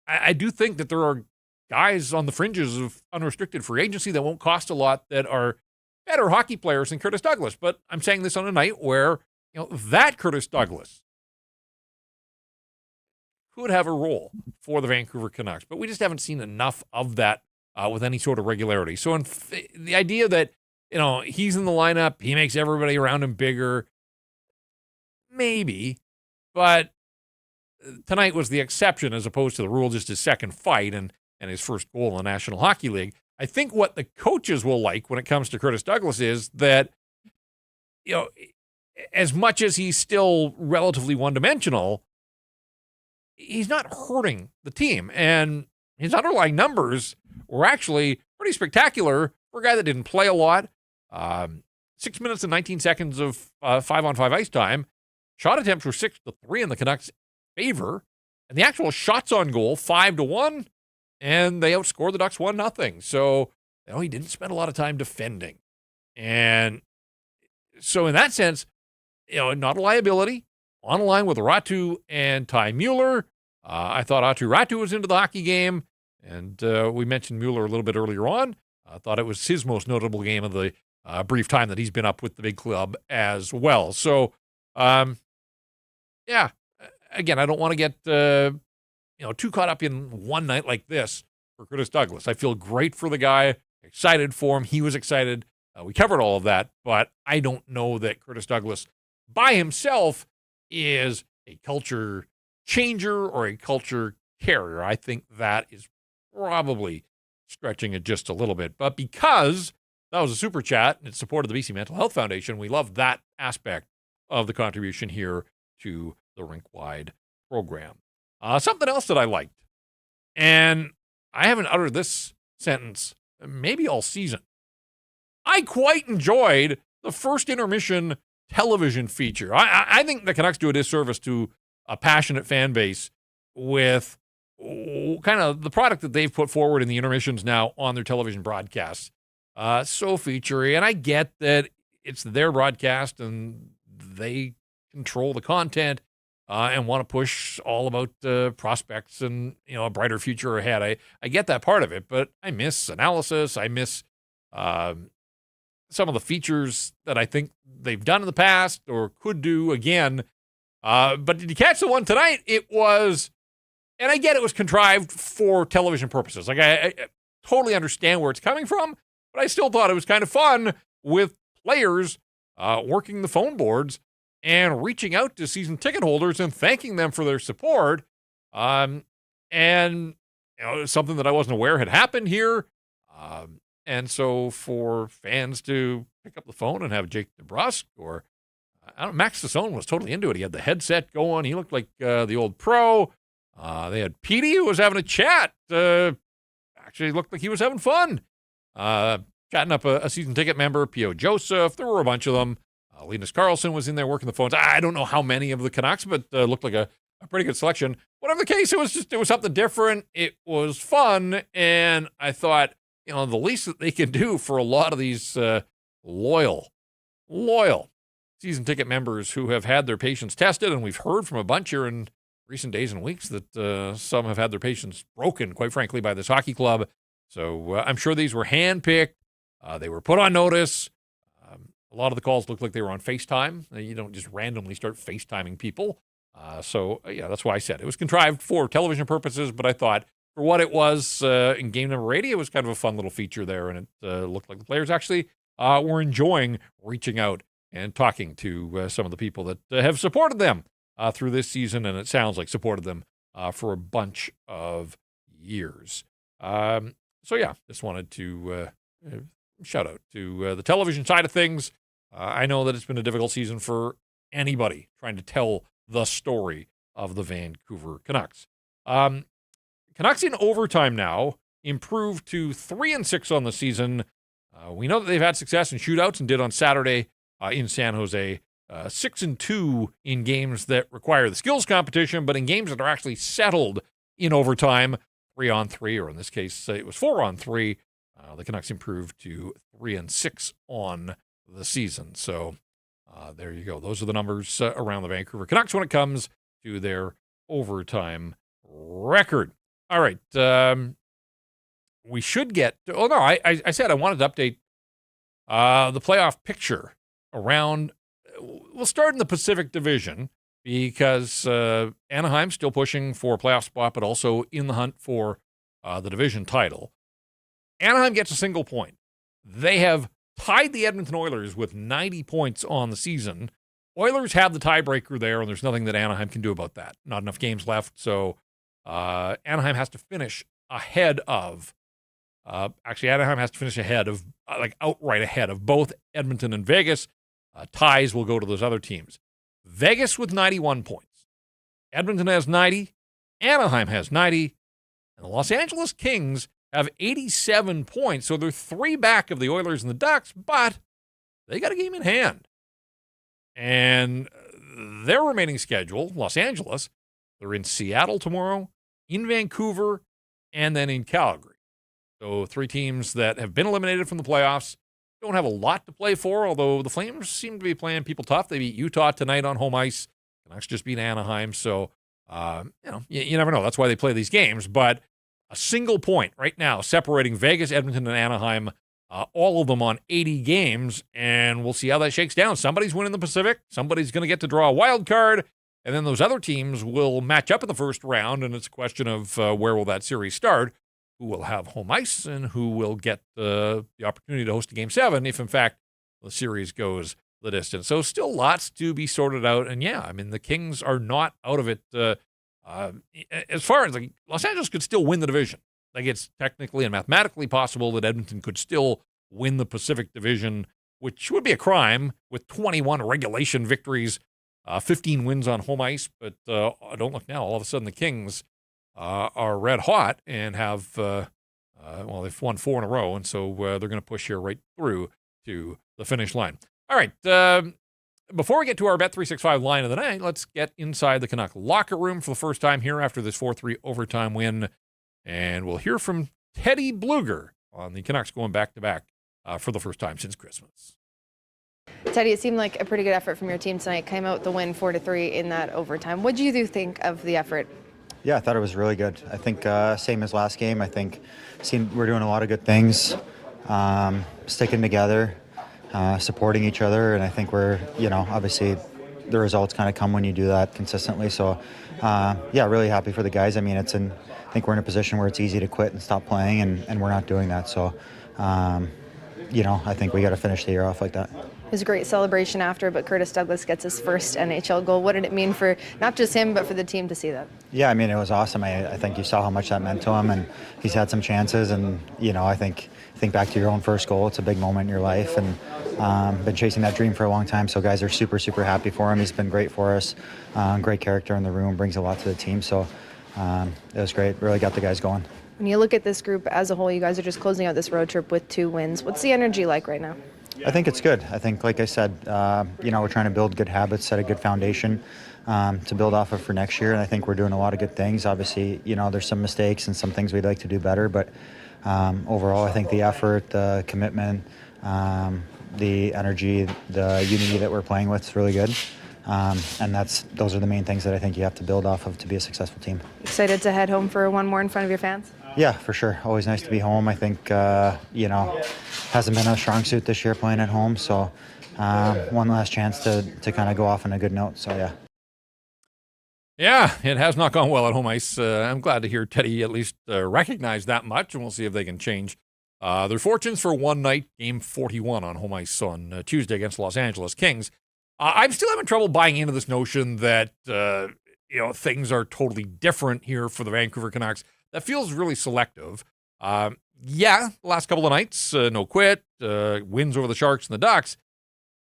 I do think that there are guys on the fringes of unrestricted free agency that won't cost a lot that are better hockey players than Curtis Douglas. But I'm saying this on a night where, that Curtis Douglas could have a role for the Vancouver Canucks. But we just haven't seen enough of that with any sort of regularity. So the idea that, he's in the lineup, he makes everybody around him bigger, maybe. But tonight was the exception as opposed to the rule, just his second fight and his first goal in the National Hockey League. I think what the coaches will like when it comes to Curtis Douglas is that, as much as he's still relatively one-dimensional, he's not hurting the team. And his underlying numbers were actually pretty spectacular for a guy that didn't play a lot. 6 minutes and 19 seconds of 5-on-5 ice time. Shot attempts were 6-3 in the Canucks' favor. And the actual shots on goal, 5-1. And they outscored the Ducks 1-0. So, he didn't spend a lot of time defending. And so in that sense, not a liability. On a line with Ratu and Ty Mueller. I thought Ratu was into the hockey game. And we mentioned Mueller a little bit earlier on. I thought it was his most notable game of the brief time that he's been up with the big club as well. So, yeah, again, I don't want to get too caught up in one night like this for Curtis Douglas. I feel great for the guy, excited for him. He was excited. We covered all of that, but I don't know that Curtis Douglas by himself is a culture changer or a culture carrier. I think that is probably stretching it just a little bit. But because that was a super chat and it supported the BC Mental Health Foundation, we love that aspect of the contribution here to the Rink Wide program. Something else that I liked, and I haven't uttered this sentence maybe all season. I quite enjoyed the first intermission television feature. I think the Canucks do a disservice to a passionate fan base with kind of the product that they've put forward in the intermissions now on their television broadcasts. So featurey, and I get that it's their broadcast and they control the content and want to push all about prospects and a brighter future ahead. I get that part of it, but I miss analysis. I miss some of the features that I think they've done in the past or could do again. But did you catch the one tonight? It was, and I get it was contrived for television purposes. Like I totally understand where it's coming from, but I still thought it was kind of fun with players working the phone boards and reaching out to season ticket holders and thanking them for their support. And something that I wasn't aware had happened here. And so for fans to pick up the phone and have Jake DeBrusk or Max Tassone was totally into it. He had the headset going. He looked like the old pro. They had Petey who was having a chat. Actually looked like he was having fun. Chatting up a season ticket member, P.O. Joseph. There were a bunch of them. Linus Carlson was in there working the phones. I don't know how many of the Canucks, but looked like a pretty good selection. Whatever the case, it was something different. It was fun, and I thought, the least that they can do for a lot of these loyal season ticket members who have had their patience tested, and we've heard from a bunch here in recent days and weeks that some have had their patience broken, quite frankly, by this hockey club. So I'm sure these were handpicked. They were put on notice. A lot of the calls looked like they were on FaceTime. You don't just randomly start FaceTiming people. That's why I said it was contrived for television purposes, but I thought for what it was in game number 80, it was kind of a fun little feature there, and it looked like the players actually were enjoying reaching out and talking to some of the people that have supported them through this season, and it sounds like supported them for a bunch of years. Just wanted to shout out to the television side of things. I know that it's been a difficult season for anybody trying to tell the story of the Vancouver Canucks. Canucks in overtime now improved to 3-6 on the season. We know that they've had success in shootouts and did on Saturday in San Jose. 6-2 in games that require the skills competition, but in games that are actually settled in overtime, 3-on-3, or in this case, it was 4-on-3. The Canucks improved to 3-6 on the season. So there you go. Those are the numbers around the Vancouver Canucks when it comes to their overtime record. All right. We should get to, I said I wanted to update the playoff picture around. We'll start in the Pacific Division because Anaheim's still pushing for a playoff spot, but also in the hunt for the division title. Anaheim gets a single point. They have tied the Edmonton Oilers with 90 points on the season. Oilers have the tiebreaker there, and there's nothing that Anaheim can do about that. Not enough games left, so Anaheim has to finish ahead of Anaheim has to finish ahead of, outright ahead of both Edmonton and Vegas. Ties will go to those other teams. Vegas with 91 points. Edmonton has 90. Anaheim has 90. And the Los Angeles Kings have 87 points. So they're 3 back of the Oilers and the Ducks, but they got a game in hand. And their remaining schedule, Los Angeles, they're in Seattle tomorrow, in Vancouver, and then in Calgary. So 3 teams that have been eliminated from the playoffs, don't have a lot to play for, although the Flames seem to be playing people tough. They beat Utah tonight on home ice. Canucks just beat Anaheim. So, you never know. That's why they play these games. But a single point right now separating Vegas, Edmonton, and Anaheim, all of them on 80 games, and we'll see how that shakes down. Somebody's winning the Pacific. Somebody's going to get to draw a wild card, and then those other teams will match up in the first round, and it's a question of where will that series start, who will have home ice, and who will get the opportunity to host a Game 7 if, in fact, the series goes the distance. So still lots to be sorted out, and the Kings are not out of it. As far as Los Angeles could still win the division. It's technically and mathematically possible that Edmonton could still win the Pacific Division, which would be a crime with 21 regulation victories, 15 wins on home ice. But don't look now. All of a sudden, the Kings are red hot and have, they've won 4 in a row. And so they're going to push here right through to the finish line. All right. Before we get to our Bet365 line of the night, let's get inside the Canuck locker room for the first time here after this 4-3 overtime win. And we'll hear from Teddy Bluger on the Canucks going back-to-back for the first time since Christmas. Teddy, it seemed like a pretty good effort from your team tonight. Came out the win 4-3 in that overtime. What did you think of the effort? Yeah, I thought it was really good. I think same as last game. I think we're doing a lot of good things, sticking together, supporting each other, and I think we're, obviously the results kind of come when you do that consistently. So, really happy for the guys. I think we're in a position where it's easy to quit and stop playing, and we're not doing that. So, I think we got to finish the year off like that. It was a great celebration after, but Curtis Douglas gets his first NHL goal. What did it mean for not just him, but for the team to see that? Yeah, it was awesome. I think you saw how much that meant to him, and he's had some chances, and, I think back to your own first goal. It's a big moment in your life, and been chasing that dream for a long time. So guys are super, super happy for him. He's been great for us. Great character in the room, brings a lot to the team. So it was great. Really got the guys going. When you look at this group as a whole, you guys are just closing out this road trip with 2 wins. What's the energy like right now? I think it's good. I think, like I said, we're trying to build good habits, set a good foundation to build off of for next year. And I think we're doing a lot of good things. Obviously, there's some mistakes and some things we'd like to do better. But overall, I think the effort, the commitment, the energy, the unity that we're playing with is really good. And those are the main things that I think you have to build off of to be a successful team. Excited to head home for one more in front of your fans? Yeah, for sure. Always nice to be home. I think, hasn't been a strong suit this year playing at home. So one last chance to kind of go off on a good note. So, yeah. Yeah, it has not gone well at home ice. I'm glad to hear Teddy at least recognize that much, and we'll see if they can change their fortunes for one night, game 41 on home ice on Tuesday against Los Angeles Kings. I'm still having trouble buying into this notion that, things are totally different here for the Vancouver Canucks. That feels really selective. The last couple of nights, no quit, wins over the Sharks and the Ducks.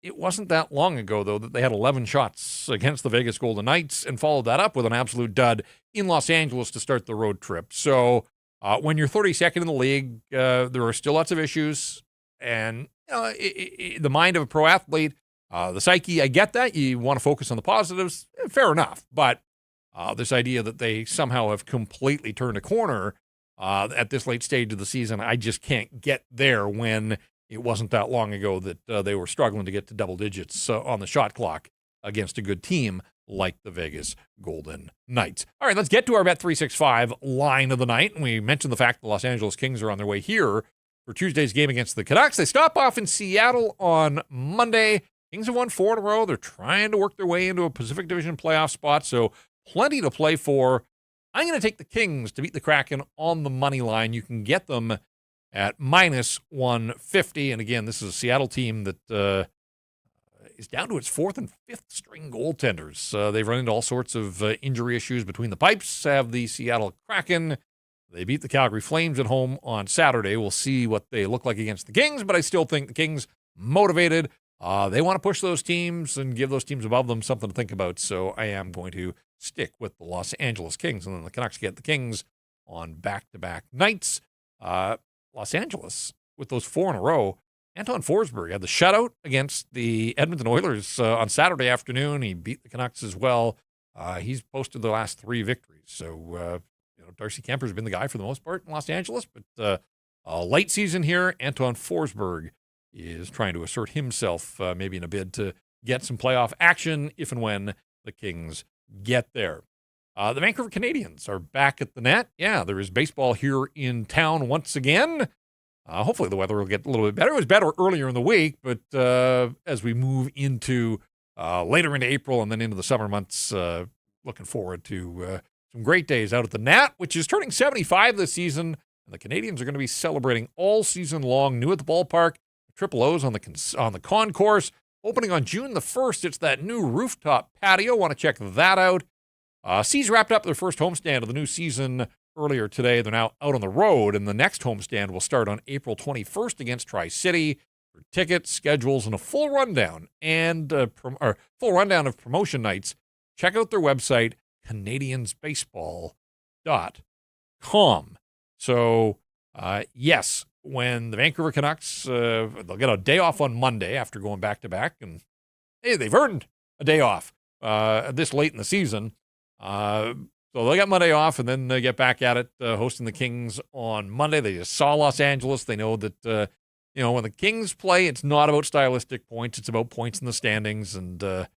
It wasn't that long ago, though, that they had 11 shots against the Vegas Golden Knights and followed that up with an absolute dud in Los Angeles to start the road trip. So when you're 32nd in the league, there are still lots of issues. And the mind of a pro athlete, the psyche, I get that. You want to focus on the positives. Fair enough. But this idea that they somehow have completely turned a corner at this late stage of the season, I just can't get there when it wasn't that long ago that they were struggling to get to double digits on the shot clock against a good team like the Vegas Golden Knights. All right, let's get to our Bet365 line of the night. And we mentioned the fact the Los Angeles Kings are on their way here for Tuesday's game against the Canucks. They stop off in Seattle on Monday. Kings have won 4 in a row. They're trying to work their way into a Pacific Division playoff spot, so plenty to play for. I'm going to take the Kings to beat the Kraken on the money line. You can get them at -150. And again, this is a Seattle team that is down to its 4th and 5th string goaltenders. They've run into all sorts of injury issues between the pipes, have the Seattle Kraken. They beat the Calgary Flames at home on Saturday. We'll see what they look like against the Kings, but I still think the Kings motivated, They want to push those teams and give those teams above them something to think about. So I am going to stick with the Los Angeles Kings. And then the Canucks get the Kings on back-to-back nights. Los Angeles, with those 4 in a row, Anton Forsberg had the shutout against the Edmonton Oilers on Saturday afternoon. He beat the Canucks as well. He's posted the last 3 victories. So, Darcy Kemper's been the guy for the most part in Los Angeles. But a late season here, Anton Forsberg is trying to assert himself maybe in a bid to get some playoff action if and when the Kings get there. The Vancouver Canadians are back at the net. Yeah, there is baseball here in town once again. Hopefully the weather will get a little bit better. It was better earlier in the week, but as we move into later into April and then into the summer months, looking forward to some great days out at the Nat, which is turning 75 this season. And the Canadians are going to be celebrating all season long, new at the ballpark. Triple O's on the concourse. Opening on June the 1st, it's that new rooftop patio. Want to check that out. C's wrapped up their first homestand of the new season earlier today. They're now out on the road, and the next homestand will start on April 21st against Tri-City. For tickets, schedules, and a full rundown full rundown of promotion nights, check out their website, CanadiansBaseball.com. So, yes, when the Vancouver Canucks, they'll get a day off on Monday after going back-to-back, and hey, they've earned a day off this late in the season. So they got Monday off, and then they get back at it, hosting the Kings on Monday. They just saw Los Angeles. They know that, when the Kings play, it's not about stylistic points. It's about points in the standings, and a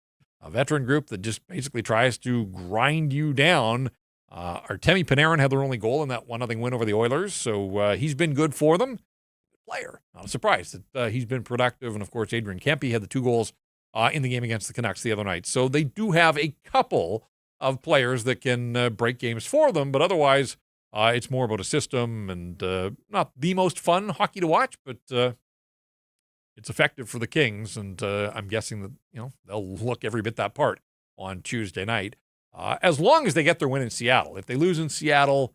veteran group that just basically tries to grind you down. Artemi Panarin had their only goal in that 1-0 win over the Oilers, so he's been good for them. Player, not a surprise that he's been productive, and of course Adrian Kempe had the 2 goals in the game against the Canucks the other night. So they do have a couple of players that can break games for them, but otherwise it's more about a system and not the most fun hockey to watch, but it's effective for the Kings, and I'm guessing that they'll look every bit that part on Tuesday night. As long as they get their win in Seattle. If they lose in Seattle,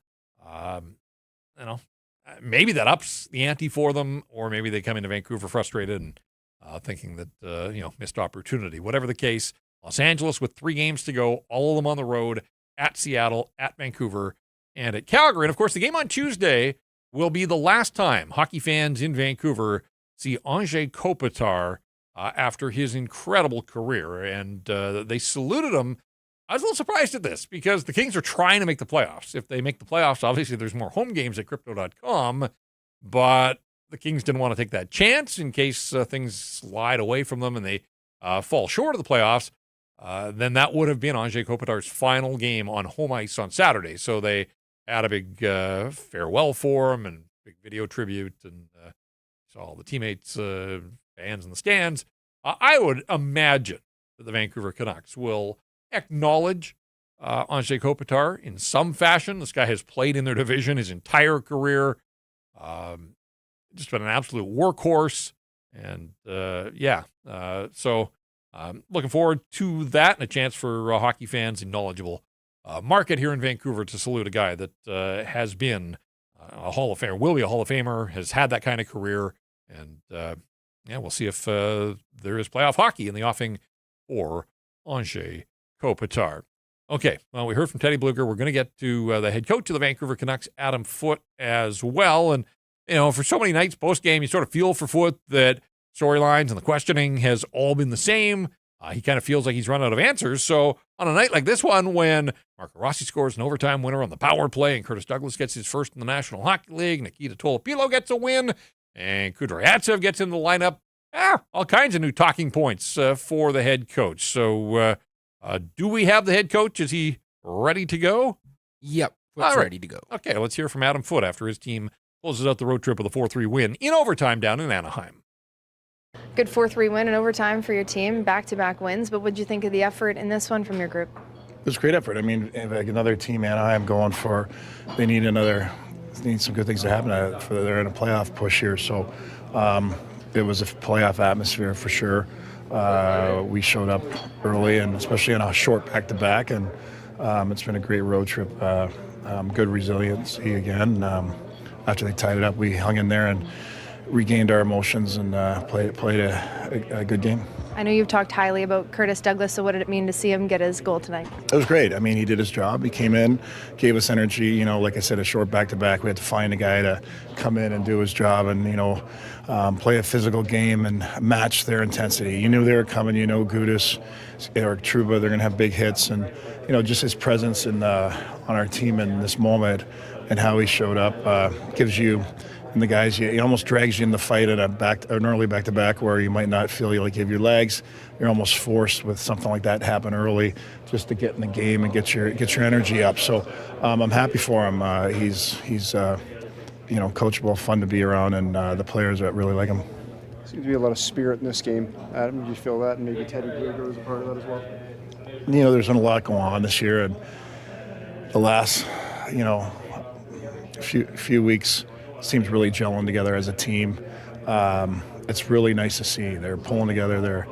maybe that ups the ante for them, or maybe they come into Vancouver frustrated and thinking that, missed opportunity. Whatever the case, Los Angeles with 3 games to go, all of them on the road, at Seattle, at Vancouver, and at Calgary. And, of course, the game on Tuesday will be the last time hockey fans in Vancouver see Anze Kopitar after his incredible career. And they saluted him. I was a little surprised at this because the Kings are trying to make the playoffs. If they make the playoffs, obviously there's more home games at Crypto.com, but the Kings didn't want to take that chance in case things slide away from them and they fall short of the playoffs. Then that would have been Anze Kopitar's final game on home ice on Saturday. So they had a big farewell for him and big video tribute, and saw all the teammates, fans in the stands. I would imagine that the Vancouver Canucks will acknowledge Anze Kopitar in some fashion. This guy has played in their division his entire career. Just been an absolute workhorse. And, so looking forward to that and a chance for hockey fans in knowledgeable market here in Vancouver to salute a guy that has been a Hall of Famer, will be a Hall of Famer, has had that kind of career. And, we'll see if there is playoff hockey in the offing for Anze Kopitar. Okay, well, we heard from Teddy Bluger. We're going to get to the head coach of the Vancouver Canucks, Adam Foote, as well. And, for so many nights post-game, you sort of feel for Foote that storylines and the questioning has all been the same. He kind of feels like he's run out of answers. So on a night like this one, when Marco Rossi scores an overtime winner on the power play and Curtis Douglas gets his first in the National Hockey League, Nikita Tolopilo gets a win, and Kudryavtsev gets in the lineup, all kinds of new talking points for the head coach. So do we have the head coach? Is he ready to go? Yep, Foote's ready to go. Okay, let's hear from Adam Foote after his team closes out the road trip with a 4-3 win in overtime down in Anaheim. Good 4-3 win in overtime for your team, back-to-back wins. But what did you think of the effort in this one from your group? It was a great effort. I mean, like another team, Anaheim, they need some good things to happen. They're in a playoff push here, so it was a playoff atmosphere for sure. We showed up early, and especially on a short back-to-back, and it's been a great road trip. Good resiliency again. After they tied it up, we hung in there, and regained our emotions and played a good game. I know you've talked highly about Curtis Douglas, so what did it mean to see him get his goal tonight? It was great. I mean, he did his job. He came in, gave us energy. You know, like I said, a short back-to-back. We had to find a guy to come in and do his job and, play a physical game and match their intensity. You knew they were coming. You know, Gudis, Eric Trouba, they're going to have big hits. And, just his presence on our team in this moment and how he showed up gives you – and the guys, he almost drags you in the fight at an early back-to-back where you might not feel like you have your legs. You're almost forced with something like that happen early just to get in the game and get your energy up. So I'm happy for him. He's coachable, fun to be around, and the players really like him. Seems to be a lot of spirit in this game. Adam, did you feel that? And maybe Teddy Bluger was a part of that as well? There's been a lot going on this year, and the last, few weeks seems really gelling together as a team. It's really nice to see. They're pulling together.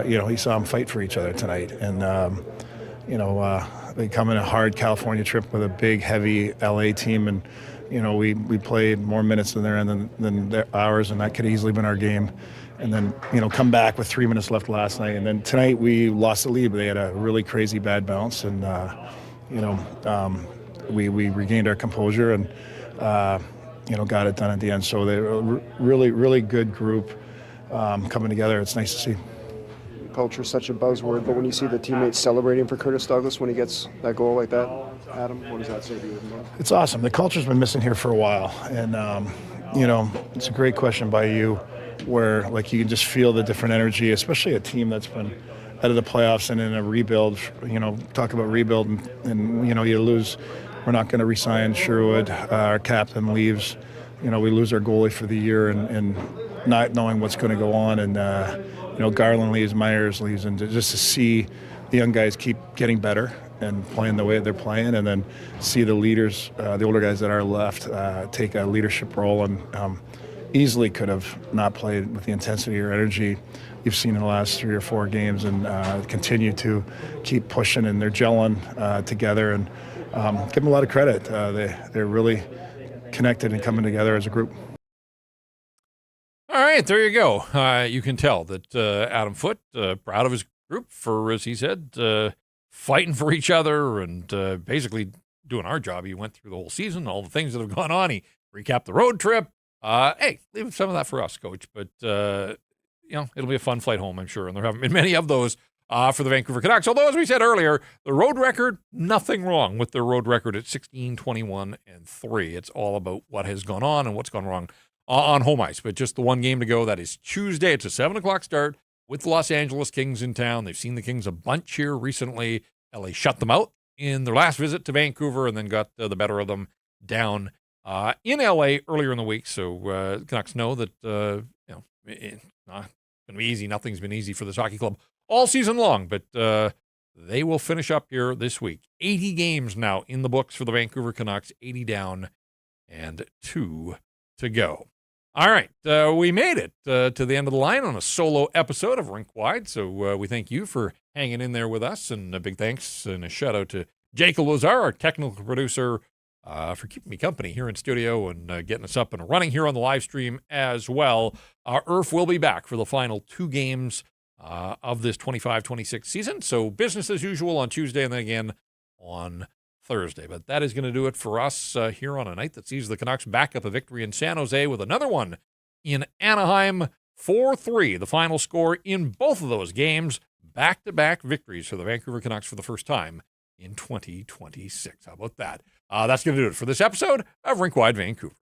He saw them fight for each other tonight. And, they come in a hard California trip with a big, heavy LA team. And, we played more minutes than their end than ours, and that could easily been our game. And then, come back with 3 minutes left last night. And then tonight we lost the lead, but they had a really crazy bad bounce. And, we regained our composure and, got it done at the end. So they're a really, really good group coming together. It's nice to see. Culture is such a buzzword, but when you see the teammates celebrating for Curtis Douglas when he gets that goal like that, Adam, what does that say to you? It's awesome. The culture's been missing here for a while. And, it's a great question by you where, you can just feel the different energy, especially a team that's been out of the playoffs and in a rebuild. Talk about rebuild and you lose. We're not going to re-sign Sherwood. Our captain leaves. We lose our goalie for the year and not knowing what's going to go on. And, Garland leaves, Myers leaves. And just to see the young guys keep getting better and playing the way they're playing, and then see the leaders, the older guys that are left, take a leadership role and easily could have not played with the intensity or energy you've seen in the last 3 or 4 games, and continue to keep pushing. And they're gelling together. And give them a lot of credit. They're really connected and coming together as a group. All right, there you go. You can tell that Adam Foote, proud of his group for, as he said, fighting for each other and basically doing our job. He went through the whole season, all the things that have gone on. He recapped the road trip. Hey, leave some of that for us, Coach. But, it'll be a fun flight home, I'm sure. And there haven't been many of those for the Vancouver Canucks. Although, as we said earlier, the road record, nothing wrong with their road record at 16, 21, and 3. It's all about what has gone on and what's gone wrong on home ice. But just the one game to go. That is Tuesday. It's a 7 o'clock start with the Los Angeles Kings in town. They've seen the Kings a bunch here recently. LA shut them out in their last visit to Vancouver and then got the better of them down in LA earlier in the week. So the Canucks know that it's not going to be easy. Nothing's been easy for this hockey club all season long, but they will finish up here this week. 80 games now in the books for the Vancouver Canucks, 80 down and 2 to go. All right, we made it to the end of the line on a solo episode of Rink Wide, so we thank you for hanging in there with us, and a big thanks and a shout-out to Jake Lazar, our technical producer, for keeping me company here in studio and getting us up and running here on the live stream as well. Irf will be back for the final 2 games of this 25-26 season. So business as usual on Tuesday and then again on Thursday. But that is going to do it for us here on a night that sees the Canucks back up a victory in San Jose with another one in Anaheim, 4-3. The final score in both of those games. Back-to-back victories for the Vancouver Canucks for the first time in 2026. How about that? That's going to do it for this episode of Rink Wide Vancouver.